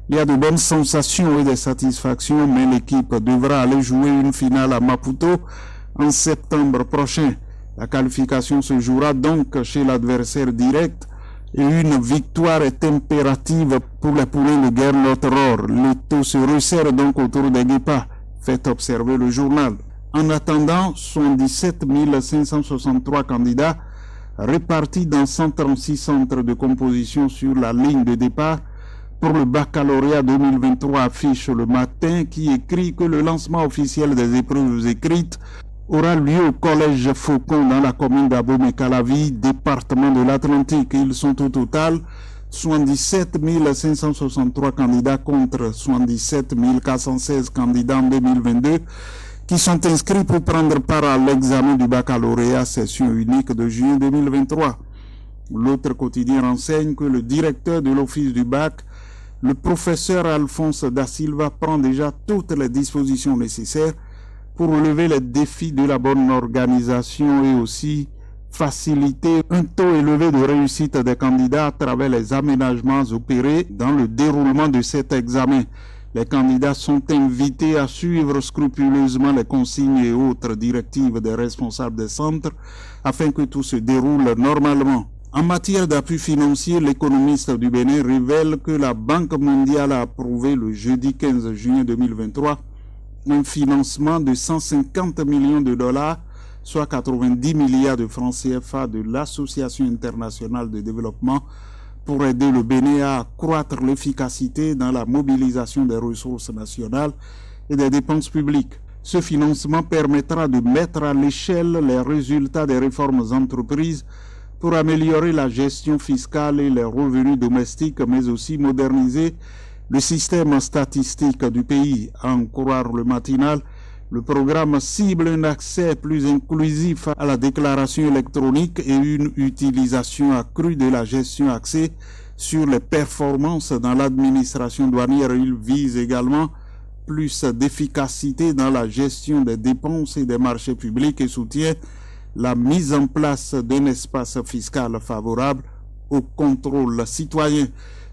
Il y a de bonnes sensations et des satisfactions, mais l'équipe devra aller jouer une finale à Maputo en septembre prochain. La qualification se jouera donc chez l'adversaire direct et une victoire est impérative pour les poulains de guerre Notre-Or. Le taux se resserre donc autour des Guépards, fait observer le journal. En attendant, 77 563 candidats répartis dans 136 centres de composition sur la ligne de départ pour le baccalauréat 2023 affiche le matin qui écrit que le lancement officiel des épreuves écrites aura lieu au collège Faucon dans la commune d'Abomey-Calavi, département de l'Atlantique. Ils sont au total 77 563 candidats contre 77 416 candidats en 2022 qui sont inscrits pour prendre part à l'examen du baccalauréat session unique de juin 2023. L'autre quotidien renseigne que le directeur de l'office du bac, le professeur Alphonse Da Silva, prend déjà toutes les dispositions nécessaires pour relever les défis de la bonne organisation et aussi faciliter un taux élevé de réussite des candidats à travers les aménagements opérés dans le déroulement de cet examen. Les candidats sont invités à suivre scrupuleusement les consignes et autres directives des responsables des centres afin que tout se déroule normalement. En matière d'appui financier, l'économiste du Bénin révèle que la Banque mondiale a approuvé le jeudi 15 juin 2023 un financement de 150 millions de dollars, soit 90 milliards de francs CFA de l'Association internationale de développement pour aider le Bénin à accroître l'efficacité dans la mobilisation des ressources nationales et des dépenses publiques. Ce financement permettra de mettre à l'échelle les résultats des réformes entreprises pour améliorer la gestion fiscale et les revenus domestiques, mais aussi moderniser le système statistique du pays. À en croire le matinal, le programme cible un accès plus inclusif à la déclaration électronique et une utilisation accrue de la gestion axée sur les performances dans l'administration douanière. Il vise également plus d'efficacité dans la gestion des dépenses et des marchés publics et soutient la mise en place d'un espace fiscal favorable au contrôle citoyen.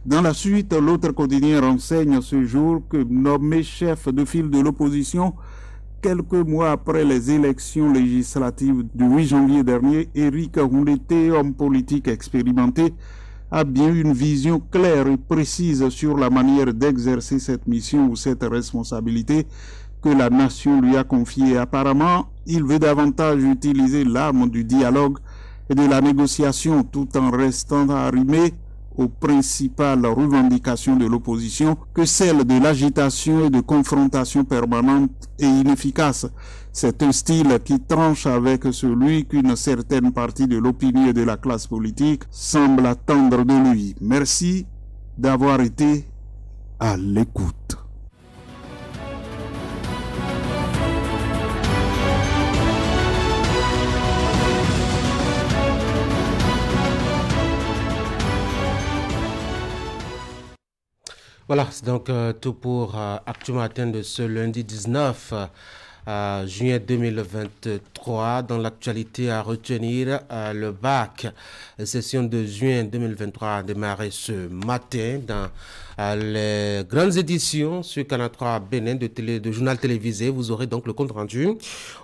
Dans la suite, l'autre quotidien renseigne ce jour que nommé chef de file de l'opposition, quelques mois après les élections législatives du 8 janvier dernier, Éric Houndété, homme politique expérimenté, a bien une vision claire et précise sur la manière d'exercer cette mission ou cette responsabilité que la nation lui a confiée. Apparemment, il veut davantage utiliser l'arme du dialogue et de la négociation tout en restant arrimé aux principales revendications de l'opposition que celle de l'agitation et de confrontation permanente et inefficace. C'est un style qui tranche avec celui qu'une certaine partie de l'opinion et de la classe politique semble attendre de lui. Merci d'avoir été à l'écoute. Voilà, c'est donc tout pour Actu Matin de ce lundi 19 juin 2023. Dans l'actualité à retenir, le bac, session de juin 2023 a démarré ce matin dans les grandes éditions sur Canal 3 Bénin de journal télévisé. Vous aurez donc le compte rendu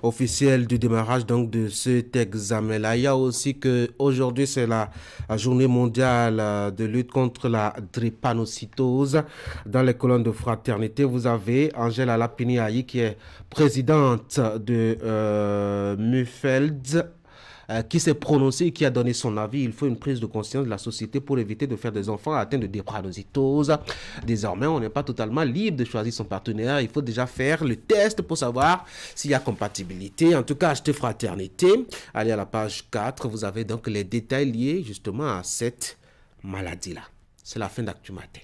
officiel du démarrage donc de cet examen-là. Il y a aussi que aujourd'hui c'est la journée mondiale de lutte contre la drépanocytose. Dans les colonnes de fraternité, vous avez Angèle Lapini-Aïe qui est présidente de Mufeld, qui s'est prononcé et qui a donné son avis. Il faut une prise de conscience de la société pour éviter de faire des enfants atteints de drépanocytose. Désormais, on n'est pas totalement libre de choisir son partenaire. Il faut déjà faire le test pour savoir s'il y a compatibilité. En tout cas, achetez Fraternité. Allez à la page 4. Vous avez donc les détails liés justement à cette maladie-là. C'est la fin d'Actu Matin.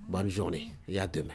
Bonne journée et à demain.